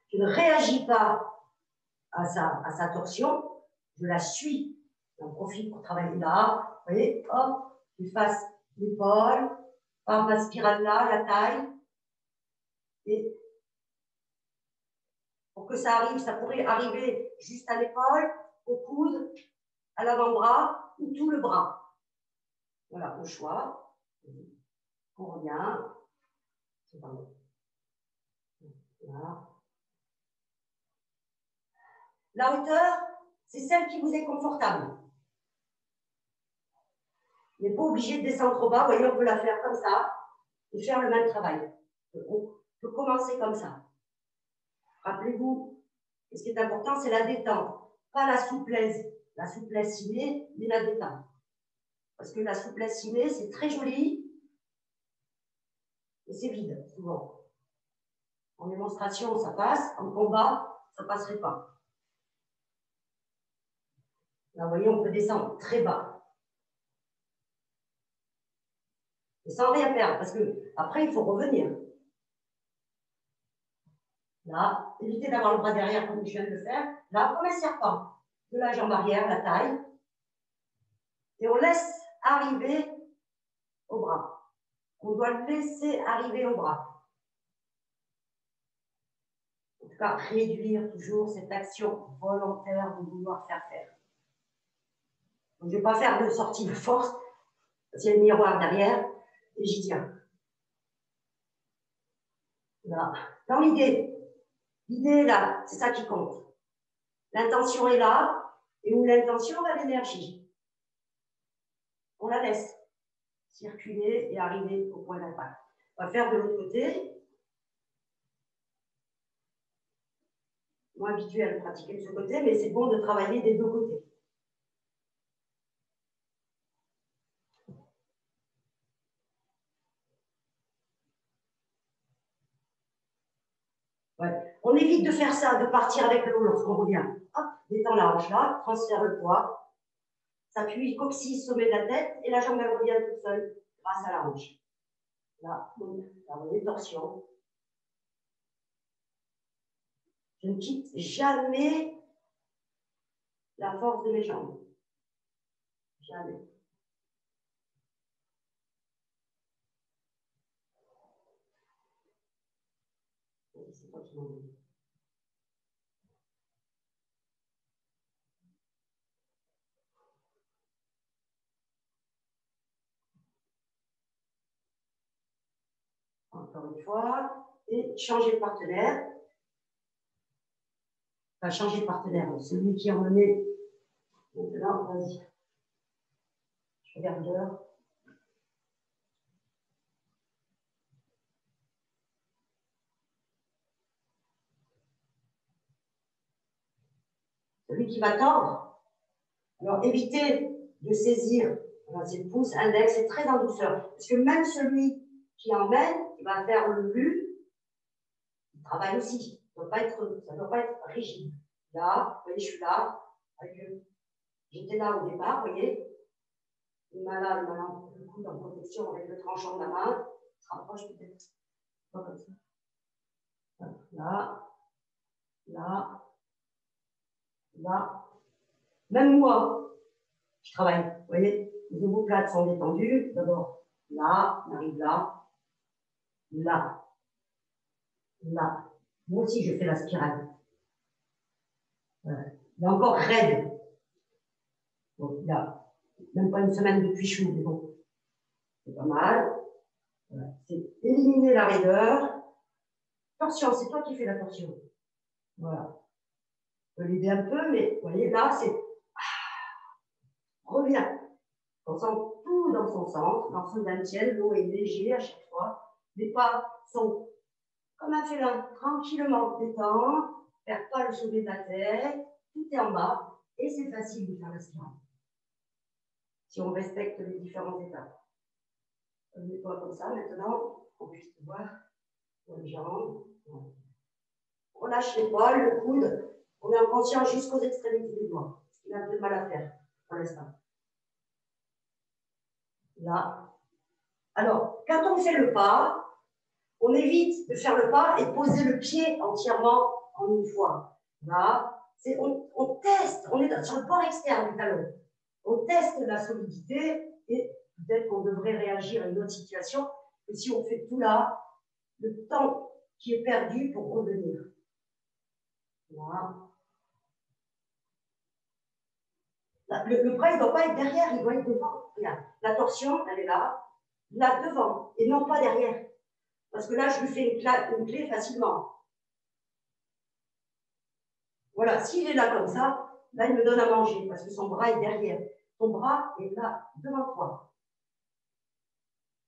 Je ne réagis pas à sa torsion, je la suis. J'en profite pour travailler là. Vous voyez, hop, je fasse l'épaule, par ma spirale là, la taille. Et pour que ça arrive, ça pourrait arriver juste à l'épaule, au coude, à l'avant-bras ou tout le bras. Voilà, au choix. On revient. C'est pas bon. Là. La hauteur, c'est celle qui vous est confortable. On n'est pas obligé de descendre trop bas. Vous voyez, on peut la faire comme ça et faire le même travail. On peut commencer comme ça. Rappelez-vous, ce qui est important, c'est la détente. Pas la souplesse innée, mais la détente. Parce que la souplesse innée, c'est très joli, mais c'est vide, souvent. En démonstration, ça passe. En combat, ça ne passerait pas. Là, vous voyez, on peut descendre très bas. Et sans rien perdre, parce qu'après, il faut revenir. Là, évitez d'avoir le bras derrière comme je viens de le faire. Là, comme un serpent. De la jambe arrière, la taille. Et on laisse arriver au bras. On doit le laisser arriver au bras. En tout cas, réduire toujours cette action volontaire de vouloir faire. Donc, je ne vais pas faire de sortie de force, parce qu'il y a le miroir derrière, et j'y tiens. Là. Dans l'idée est là, c'est ça qui compte. L'intention est là, et où l'intention va l'énergie. On la laisse circuler et arriver au point d'impact. On va faire de l'autre côté. Moins habitué à le pratiquer de ce côté, mais c'est bon de travailler des deux côtés. Ouais. On évite de faire ça, de partir avec l'eau lorsqu'on revient. Hop, détend la hanche là, transfère le poids, s'appuie, coccyx, sommet de la tête, et la jambe elle revient toute seule grâce à la hanche. Là, on est torsion. Je ne quitte jamais la force de mes jambes. Jamais. C'est toi qui m'en dis. Encore une fois, et changer de partenaire. Enfin, changer de partenaire, celui qui est emmené. Maintenant, vas-y. Je regarde l'heure. Celui qui va tordre. Alors, évitez de saisir ses pouces, index, c'est très en douceur. Parce que même celui qui emmène, qui va faire le but, il travaille aussi. Ça ne doit pas être rigide. Là, vous voyez, je suis là. J'étais là au départ, vous voyez. Le main là, le coude en protection avec le tranchant de la main. Il se rapproche peut-être. Pas comme ça. Là, là, là. Même moi, je travaille. Vous voyez, les omoplates sont détendues. D'abord, là, on arrive là, là, là. Moi aussi, je fais la spirale. Voilà. Il est encore raide. Bon, il a même pas une semaine depuis chou, mais bon, c'est pas mal. Voilà. C'est éliminer la raideur. Torsion, c'est toi qui fais la torsion. Voilà. Je peux l'aider un peu, mais vous voyez, là, c'est reviens. On sent tout dans son centre, dans son dantienne, l'eau est léger à chaque fois. Les pas sont comme un félin, tranquillement détend, perd pas le sommet de la tête, tout est en bas, et c'est facile de faire la spirale. Si on respecte les différentes étapes. Mets-toi comme ça maintenant, on puisse te voir dans les jambes. On lâche l'épaule, le coude, on est en conscience jusqu'aux extrémités des doigts. Il a un peu de mal à faire pour l'instant. Là. Alors, quand on fait le pas, on évite de faire le pas et de poser le pied entièrement en une fois. Là, on teste, on est sur le port externe du talon. On teste la solidité et peut-être qu'on devrait réagir à une autre situation que si on fait tout là, le temps qui est perdu pour revenir. Là. Le bras, il ne doit pas être derrière, il doit être devant. Regarde, la torsion, elle est là, là devant, et non pas derrière. Parce que là, je lui fais une clé facilement. Voilà, s'il est là comme ça, là, il me donne à manger, parce que son bras est derrière. Ton bras est là, devant toi.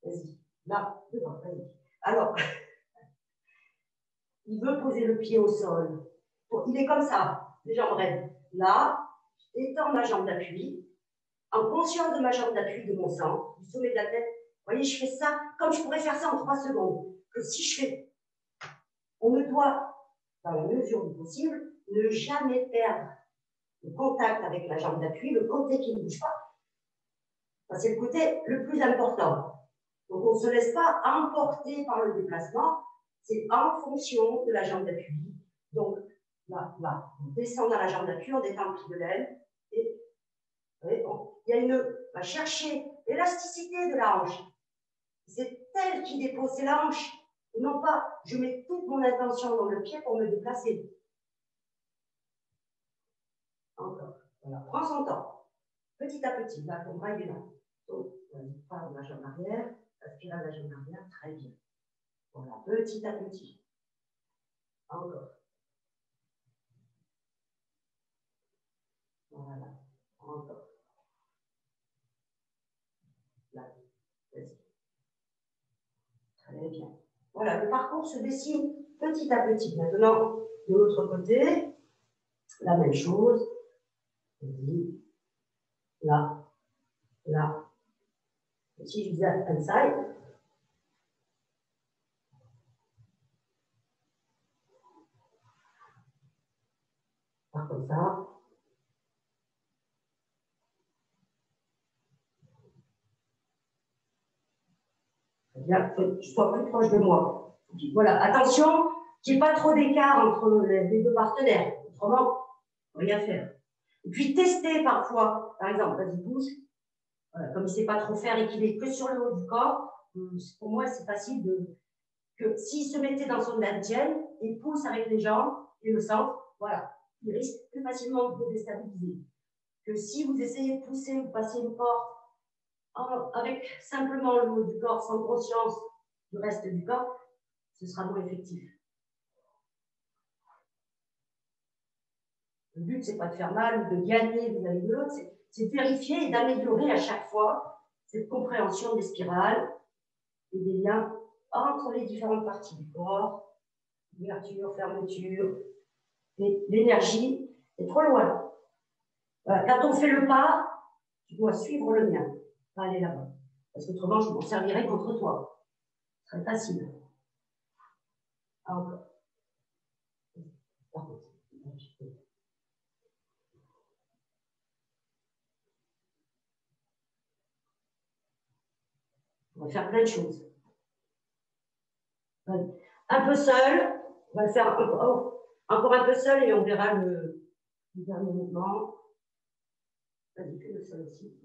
Vas-y, là, devant, vas-y. Alors, il veut poser le pied au sol. Bon, il est comme ça, les jambes raides. Là, étends ma jambe d'appui, en conscience de ma jambe d'appui, de mon centre, du sommet de la tête. Vous voyez, je fais ça comme je pourrais faire ça en 3 secondes. Que si je fais, on ne doit, dans la mesure du possible, ne jamais perdre le contact avec la jambe d'appui, le côté qui ne bouge pas. C'est le côté le plus important. Donc, on ne se laisse pas emporter par le déplacement, c'est en fonction de la jambe d'appui. Donc, là, on descend dans la jambe d'appui, on détend le pli de l'aile, et bon, il y a on va chercher l'élasticité de la hanche. C'est elle qui dépose, c'est la hanche. Et non pas, je mets toute mon attention dans le pied pour me déplacer. Encore. Voilà, prends son temps. Petit à petit, là, ton bras est là. Donc, pas la jambe arrière, la spirale de la jambe arrière, très bien. Voilà, petit à petit. Encore. Voilà, encore. Là, vas-y. Très bien. Voilà, le parcours se dessine petit à petit. Maintenant, de l'autre côté, la même chose. Vas-y. Là, là. Si je disais inside, Faire comme ça. Bien, que tu sois plus proche de moi. Voilà, attention, qu'il n'y ait pas trop d'écart entre les deux partenaires. Autrement, rien faire. Et puis tester parfois, par exemple, vas-y, bouge. Voilà, comme il ne sait pas trop faire et qu'il est que sur le haut du corps, pour moi, c'est facile que s'il se mettait dans son dantienne, il pousse avec les jambes et le centre, voilà, il risque plus facilement de vous déstabiliser. Que si vous essayez de pousser ou passer une porte avec simplement le haut du corps, sans conscience du reste du corps, ce sera moins effectif. Le but, ce n'est pas de faire mal ou de gagner vis-à-vis de l'autre, c'est de vérifier et d'améliorer à chaque fois cette compréhension des spirales et des liens entre les différentes parties du corps, ouverture, fermeture, et l'énergie est trop loin. Voilà. Quand on fait le pas, tu dois suivre le mien, pas aller là-bas. Parce qu'autrement, je m'en servirai contre toi. Ce serait facile. Encore. On va faire plein de choses. Un peu seul, on va le faire encore un peu seul et on verra le dernier mouvement. Vas-y, fais le seul aussi.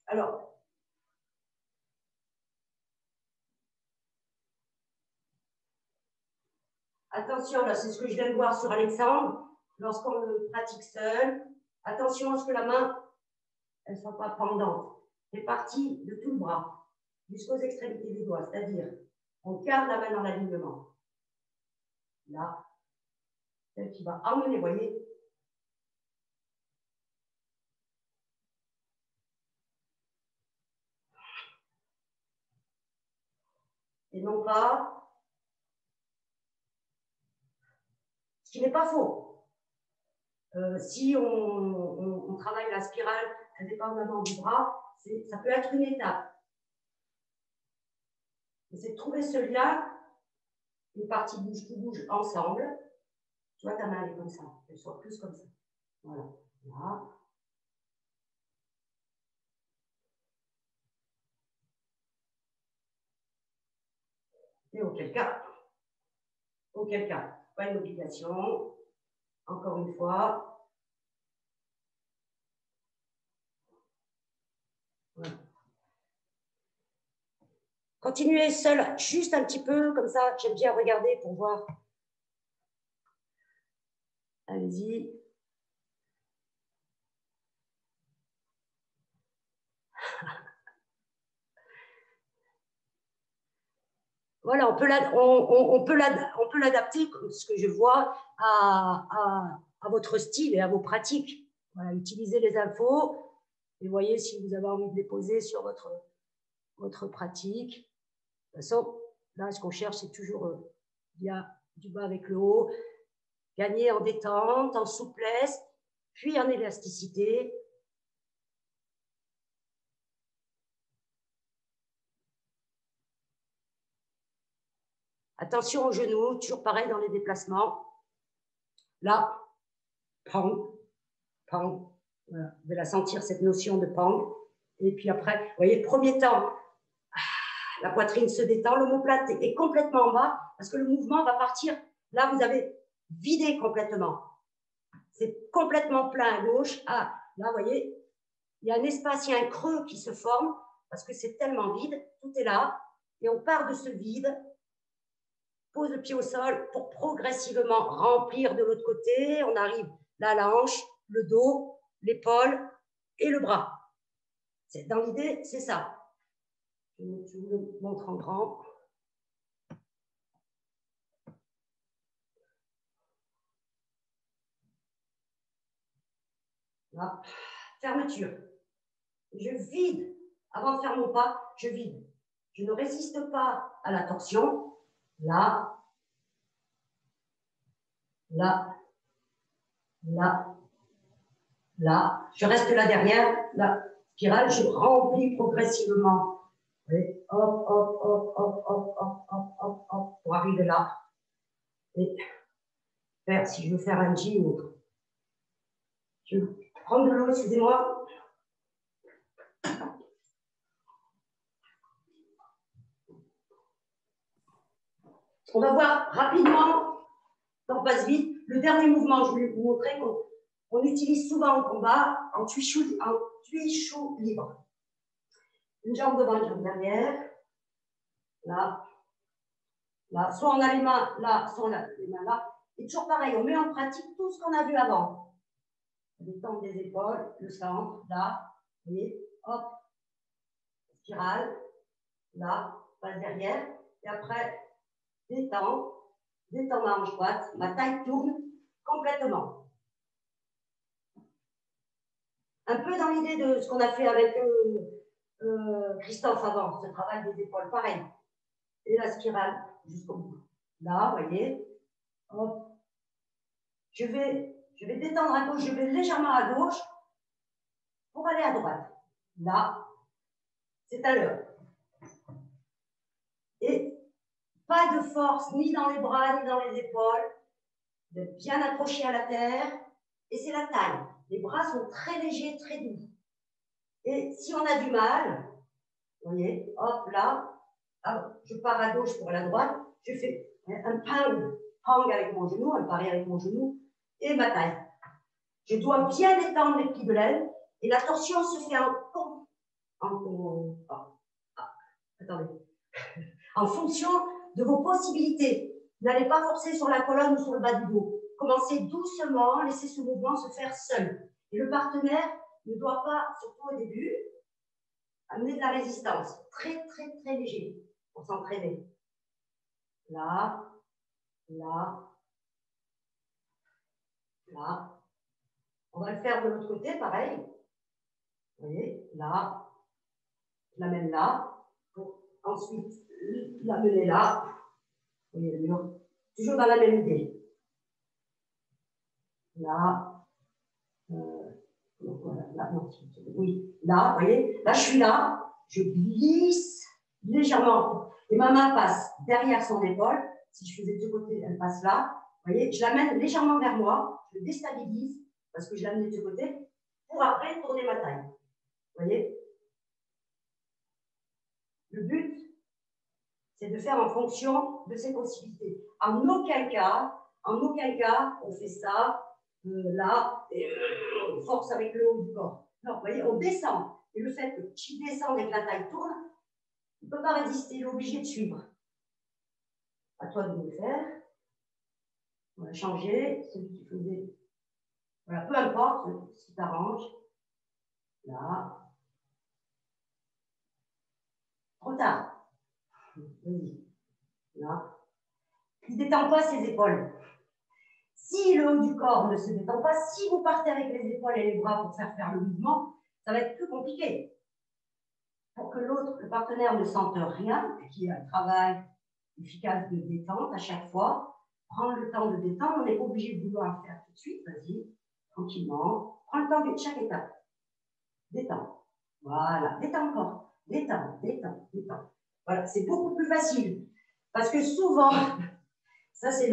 Alors, attention, là, c'est ce que je viens de voir sur Alexandre. Lorsqu'on le pratique seul, attention à ce que la main, elle ne soit pas pendante. C'est parti de tout le bras, jusqu'aux extrémités des doigts, c'est-à-dire, on garde la main dans l'alignement. Là, celle qui va emmener, voyez. Et non pas, ce qui n'est pas faux. Si on travaille la spirale indépendamment du bras, ça peut être une étape. C'est de trouver ce lien, une partie bouge qui bouge ensemble. Tu vois, ta main elle est comme ça, qu'elle soit plus comme ça. Voilà. Là. Et auquel cas, pas une obligation. Encore une fois. Voilà. Continuez seul, juste un petit peu, comme ça, j'aime bien regarder pour voir. Allez-y. Voilà, on peut l'adapter, ce que je vois, à votre style et à vos pratiques. Voilà, utilisez les infos et voyez si vous avez envie de les poser sur votre pratique. De toute façon, là, ce qu'on cherche, c'est toujours bien du bas avec le haut, gagner en détente, en souplesse, puis en élasticité. Attention aux genoux, toujours pareil dans les déplacements. Là, pang, pang. Voilà. Vous allez sentir cette notion de pang. Et puis après, vous voyez, le premier temps, la poitrine se détend, l'omoplate est complètement en bas parce que le mouvement va partir. Là, vous avez vidé complètement. C'est complètement plein à gauche. Ah, là, vous voyez, il y a un espace, il y a un creux qui se forme parce que c'est tellement vide. Tout est là. Et on part de ce vide, pose le pied au sol pour progressivement remplir de l'autre côté. On arrive là, la hanche, le dos, l'épaule et le bras. Dans l'idée, c'est ça. Je vous le montre en grand. Là. Fermeture. Je vide. Avant de faire mon pas, je vide. Je ne résiste pas à la torsion. Là, là, là, là. Je reste là derrière, la spirale, je remplis progressivement. Et hop, hop, hop, hop, hop, hop, hop, hop, hop, pour arriver là. Et faire, si je veux faire un J ou autre. Je vais prendre de l'eau, excusez-moi. On va voir rapidement, on passe vite. Le dernier mouvement, je voulais vous montrer qu'on utilise souvent en combat en tuichou libre. Une jambe devant, une jambe derrière. Là. Là. Soit on a les mains là, soit on a les mains là. Et toujours pareil, on met en pratique tout ce qu'on a vu avant. Détendre des épaules, le centre, là. Vous voyez, hop. Spirale. Là, passe derrière. Et après, détends ma hanche droite, ma taille tourne complètement. Un peu dans l'idée de ce qu'on a fait avec Christophe avant, ce travail des épaules, pareil. Et la spirale jusqu'au bout. Là, vous voyez, hop. Je vais détendre à gauche, je vais légèrement à gauche pour aller à droite. Là, c'est à l'heure. Et pas de force ni dans les bras ni dans les épaules. De bien accroché à la terre. Et c'est la taille. Les bras sont très légers, très doux. Et si on a du mal, vous voyez, hop, là, je pars à gauche pour la droite, je fais un pang avec mon genou, un pari avec mon genou, et ma taille. Je dois bien étendre les plis de l'aile, et la torsion se fait en fonction de vos possibilités. N'allez pas forcer sur la colonne ou sur le bas du dos. Commencez doucement, laissez ce mouvement se faire seul. Et le partenaire ne doit pas, surtout au début, amener de la résistance. Très, très, très léger pour s'entraîner. Là, là, là. On va le faire de l'autre côté, pareil. Vous voyez, là. Je l'amène là. Pour ensuite l'amener là. Vous voyez le mur. Toujours dans la même idée. Là. Voilà, là, non, oui, là, vous voyez, là, je suis là, je glisse légèrement, et ma main passe derrière son épaule. Si je faisais de ce côté, elle passe là. Vous voyez, je l'amène légèrement vers moi, je le déstabilise, parce que je l'amène de ce côté, pour après tourner ma taille. Vous voyez? Le but, c'est de faire en fonction de ses possibilités. En aucun cas, on fait ça, là, et on force avec le haut du corps. Non, vous voyez, on descend. Et le fait que tu descends et que la taille tourne, il ne peut pas résister, il est obligé de suivre. À toi de le faire. On va changer, celui qui faisait. Voilà, peu importe ce qui t'arrange. Là. Trop tard. Vas-y. Là. Il ne détend pas ses épaules. Si le haut du corps ne se détend pas, si vous partez avec les épaules et les bras pour faire le mouvement, ça va être plus compliqué. Pour que l'autre, le partenaire, ne sente rien, qu'il y ait un travail efficace de détente à chaque fois, prendre le temps de détendre, on n'est pas obligé de vouloir le faire tout de suite, vas-y, tranquillement, prends le temps de chaque étape. Détends. Voilà, détends encore. Détends, détends, détends. Voilà, c'est beaucoup plus facile. Parce que souvent, ça c'est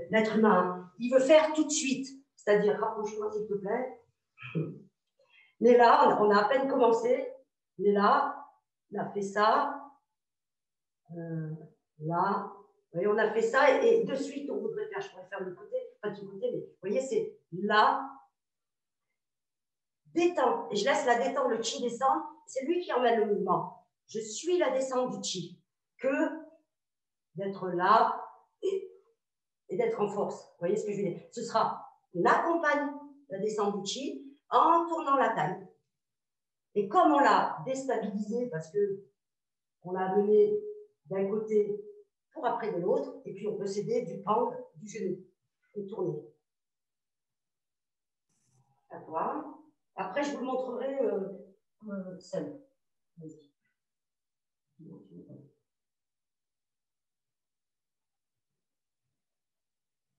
l'être humain, il veut faire tout de suite. C'est-à-dire, rapproche-toi s'il te plaît. Mais là, on a à peine commencé. Mais là, on a fait ça. Là. Vous voyez, on a fait ça et de suite, on voudrait faire, je pourrais faire le côté, pas du côté, mais vous voyez, c'est là. Détends. Et je laisse la détente, le chi descendre. C'est lui qui emmène le mouvement. Je suis la descente du chi. Que d'être là et d'être en force. Vous voyez ce que je veux dire? Ce sera, on accompagne la descente du chi en tournant la taille. Et comme on l'a déstabilisé parce que on l'a amené d'un côté pour après de l'autre, et puis on peut s'aider du pang du genou et tourner. À toi. Après, je vous le montrerai seul. Vas-y.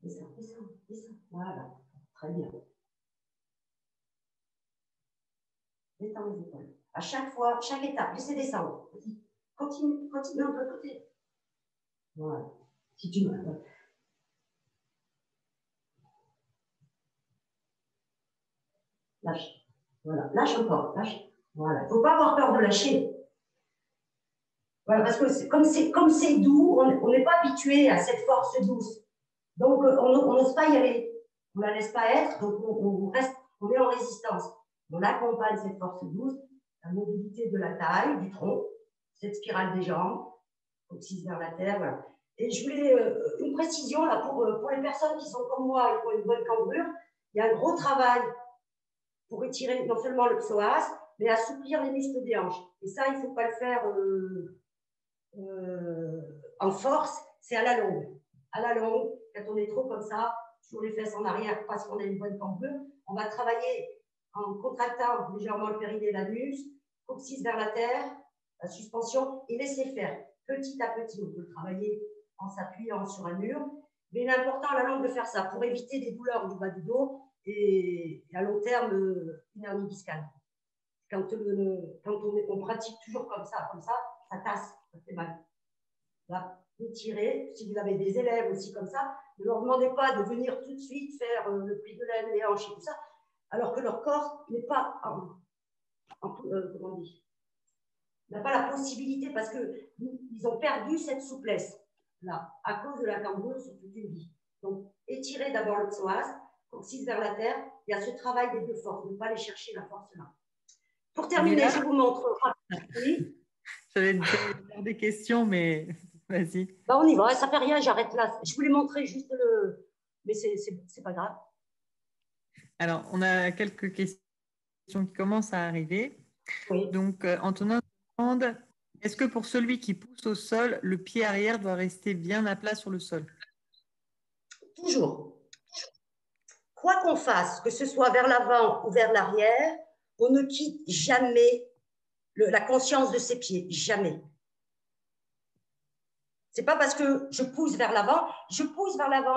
Descends, descends, descends. Voilà, très bien. Descends les épaules. À chaque fois, chaque étape, laissez descendre. Continue, continue un peu côté. Voilà. Si tu veux. Lâche. Voilà. Lâche encore. Lâche. Voilà. Il ne faut pas avoir peur de lâcher. Voilà, parce que comme c'est doux, on n'est pas habitué à cette force douce. Donc, on n'ose pas y aller. On ne la laisse pas être, donc on reste, on est en résistance. On accompagne cette force douce, la mobilité de la taille, du tronc, cette spirale des jambes, coccyx vers la terre. Voilà. Et je voulais une précision là pour les personnes qui sont comme moi et qui ont une bonne cambrure. Il y a un gros travail pour étirer non seulement le psoas, mais assouplir les muscles des hanches. Et ça, il ne faut pas le faire en force, c'est à la longue. À la longue, quand on est trop comme ça, sur les fesses en arrière parce qu'on a une bonne cambrure, on va travailler en contractant légèrement le périnée, l'anus, coccyx vers la terre, la suspension, et laisser faire. Petit à petit, on peut le travailler en s'appuyant sur un mur, mais l'important à la longue de faire ça pour éviter des douleurs du bas du dos et à long terme, une hernie discale. Quand on pratique toujours comme ça, ça casse, ça fait mal. Là, étirer. Si vous avez des élèves aussi comme ça, ne leur demandez pas de venir tout de suite faire le pli de laine, les hanches et tout ça, alors que leur corps n'est pas comment on dit, n'a pas la possibilité parce qu'ils ont perdu cette souplesse là à cause de la cambrure sur toute une vie. Donc, étirez d'abord le psoas, coccyx vers la terre. Il y a ce travail des deux forces, ne pas aller chercher la force là. Pour terminer, je vous montre. Oui. J'avais des questions, mais vas-y. Bah, on y va, ça ne fait rien, j'arrête là. Je voulais montrer juste le. Mais c'est pas grave. Alors, on a quelques questions qui commencent à arriver. Oui. Donc, Antonin demande, est-ce que pour celui qui pousse au sol, le pied arrière doit rester bien à plat sur le sol? Toujours. Quoi qu'on fasse, que ce soit vers l'avant ou vers l'arrière, on ne quitte jamais la conscience de ses pieds. Jamais. C'est pas parce que je pousse vers l'avant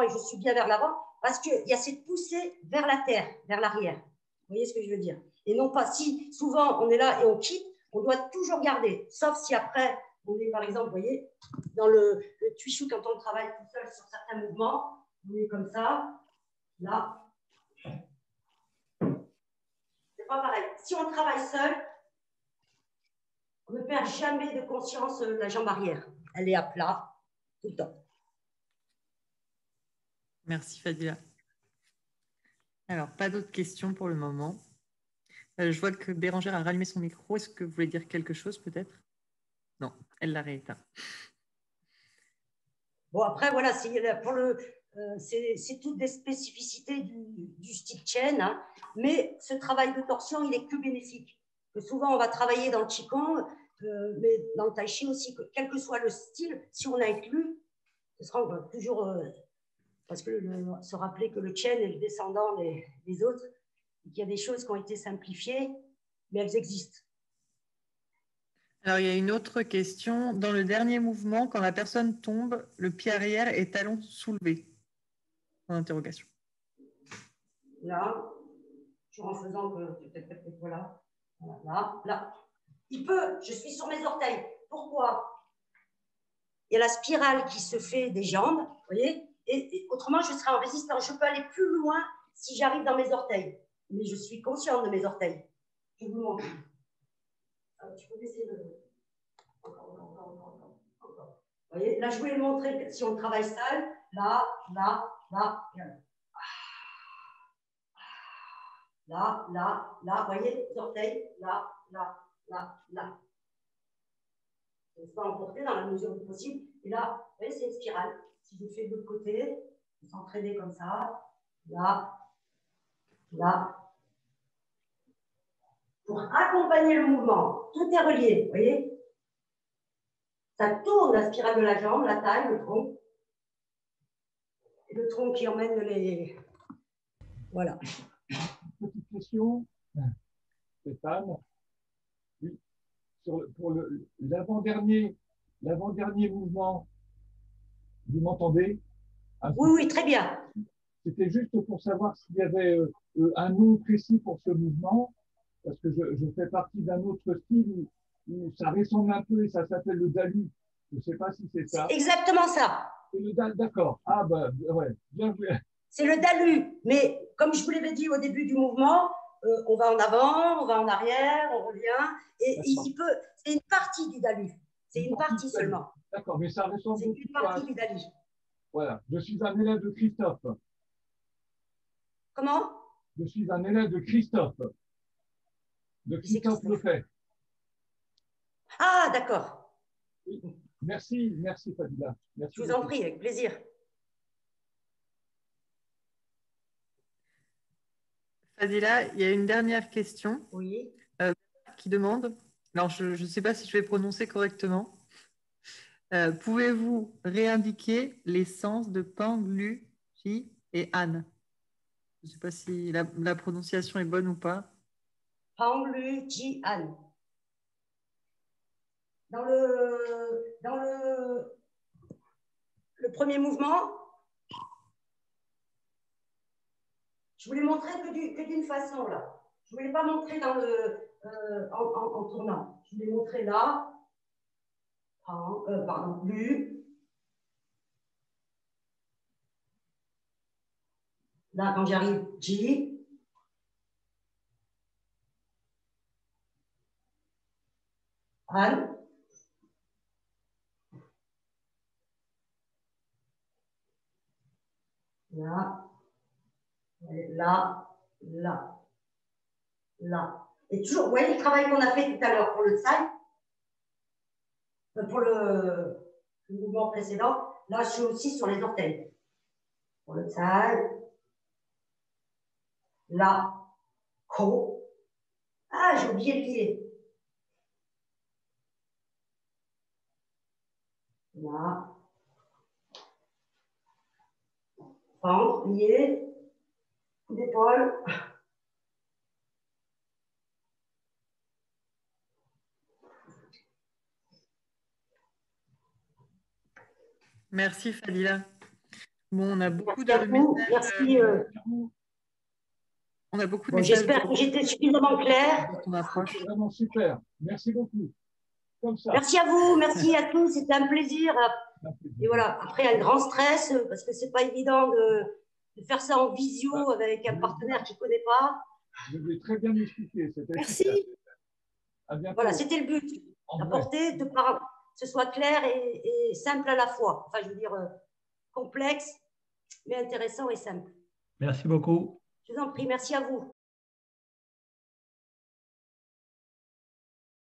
et je suis bien vers l'avant, parce qu'il y a cette poussée vers la terre, vers l'arrière. Vous voyez ce que je veux dire? Et non pas si souvent on est là et on quitte, on doit toujours garder, sauf si après on est par exemple, vous voyez, dans le tuichou quand on travaille tout seul sur certains mouvements, on est comme ça, là. C'est pas pareil. Si on travaille seul, on ne perd jamais de conscience de la jambe arrière. Elle est à plat tout le temps. Merci Fadila. Alors, pas d'autres questions pour le moment. Je vois que Bérangère a rallumé son micro. Est-ce que vous voulez dire quelque chose peut-être? Non, elle l'a rééteint. Bon, après, voilà, c'est toutes des spécificités du stick chain, hein, mais ce travail de torsion, il est que bénéfique. Que souvent, on va travailler dans le Qigong, mais dans le Tai Chi aussi, quel que soit le style, si on a inclus, ce sera toujours... parce que se rappeler que le chain est le descendant des autres, qu'il y a des choses qui ont été simplifiées, mais elles existent. Alors, il y a une autre question. Dans le dernier mouvement, quand la personne tombe, le pied arrière est talon soulevé. En interrogation. Là, toujours en faisant que voilà, là. Il peut, je suis sur mes orteils. Pourquoi? Il y a la spirale qui se fait des jambes, vous voyez, et autrement, je serai en résistance. Je peux aller plus loin si j'arrive dans mes orteils. Mais je suis consciente de mes orteils. Je vous montre. Tu peux baisser le... Encore. Vous voyez, là, je voulais le montrer si on travaille seul. Là. Là, vous voyez, les orteils, là. On se pas emporter dans la mesure du possible. Et là, vous voyez, c'est une spirale. Si je fais de l'autre côté, vous s'entraîner comme ça, là. Pour accompagner le mouvement, tout est relié, vous voyez. Ça tourne la spirale de la jambe, la taille, le tronc. Et le tronc qui emmène les... Voilà. Petite question, Stéphane. Oui. pour l'avant-dernier mouvement, vous m'entendez? Oui, oui, très bien. C'était juste pour savoir s'il y avait un nom précis pour ce mouvement, parce que je fais partie d'un autre style où ça ressemble un peu et ça s'appelle le Dalu. Je ne sais pas si c'est ça. C'est exactement ça. D'accord. Ah, bah, ouais, bien vu. C'est le Dalu. Mais comme je vous l'avais dit au début du mouvement, on va en avant, on va en arrière, on revient. Et c'est une partie du Dalu. C'est une partie seulement. D'accord, mais ça ressemble beaucoup. C'est une partie du Dalu. Voilà. Je suis un élève de Christophe. Comment? Je suis un élève de Christophe. De Christophe Lefebvre. Ah, d'accord. Oui. Merci Fadila. Merci je vous en prie, avec plaisir. Fadila, il y a une dernière question. Oui. Qui demande, alors je ne sais pas si je vais prononcer correctement, pouvez-vous réindiquer les sens de Pang, Lu, Ji et An? Je ne sais pas si la prononciation est bonne ou pas. Pang, Lu, Ji, An. Dans le premier mouvement, je voulais montrer que d'une façon, là. Je ne voulais pas montrer dans en tournant. Je voulais montrer là. Pardon, Lu. Là, quand j'arrive, Ji. An. Là. Là. Là. Là. Et toujours, vous voyez le travail qu'on a fait tout à l'heure pour le tsai, pour le mouvement précédent. Là, je suis aussi sur les orteils. Pour le tsai. Là. Ko. Ah, j'ai oublié le pied. Là. Ventre, pied. Coup d'épaule. Merci Fadila. Bon, on a beaucoup de messages. Merci. On a beaucoup de messages. J'espère que j'étais suffisamment claire. C'est vraiment super. Merci beaucoup. Comme ça. Merci à vous, merci à tous. C'était un plaisir. Et voilà, après un grand stress, parce que c'est pas évident de faire ça en visio avec un partenaire qui ne connaît pas. Je vais très bien m'expliquer. Merci. À bientôt. Voilà, c'était le but. D'apporter, que ce soit clair et simple à la fois. Enfin, je veux dire, complexe, mais intéressant et simple. Merci beaucoup. Je vous en prie, merci à vous.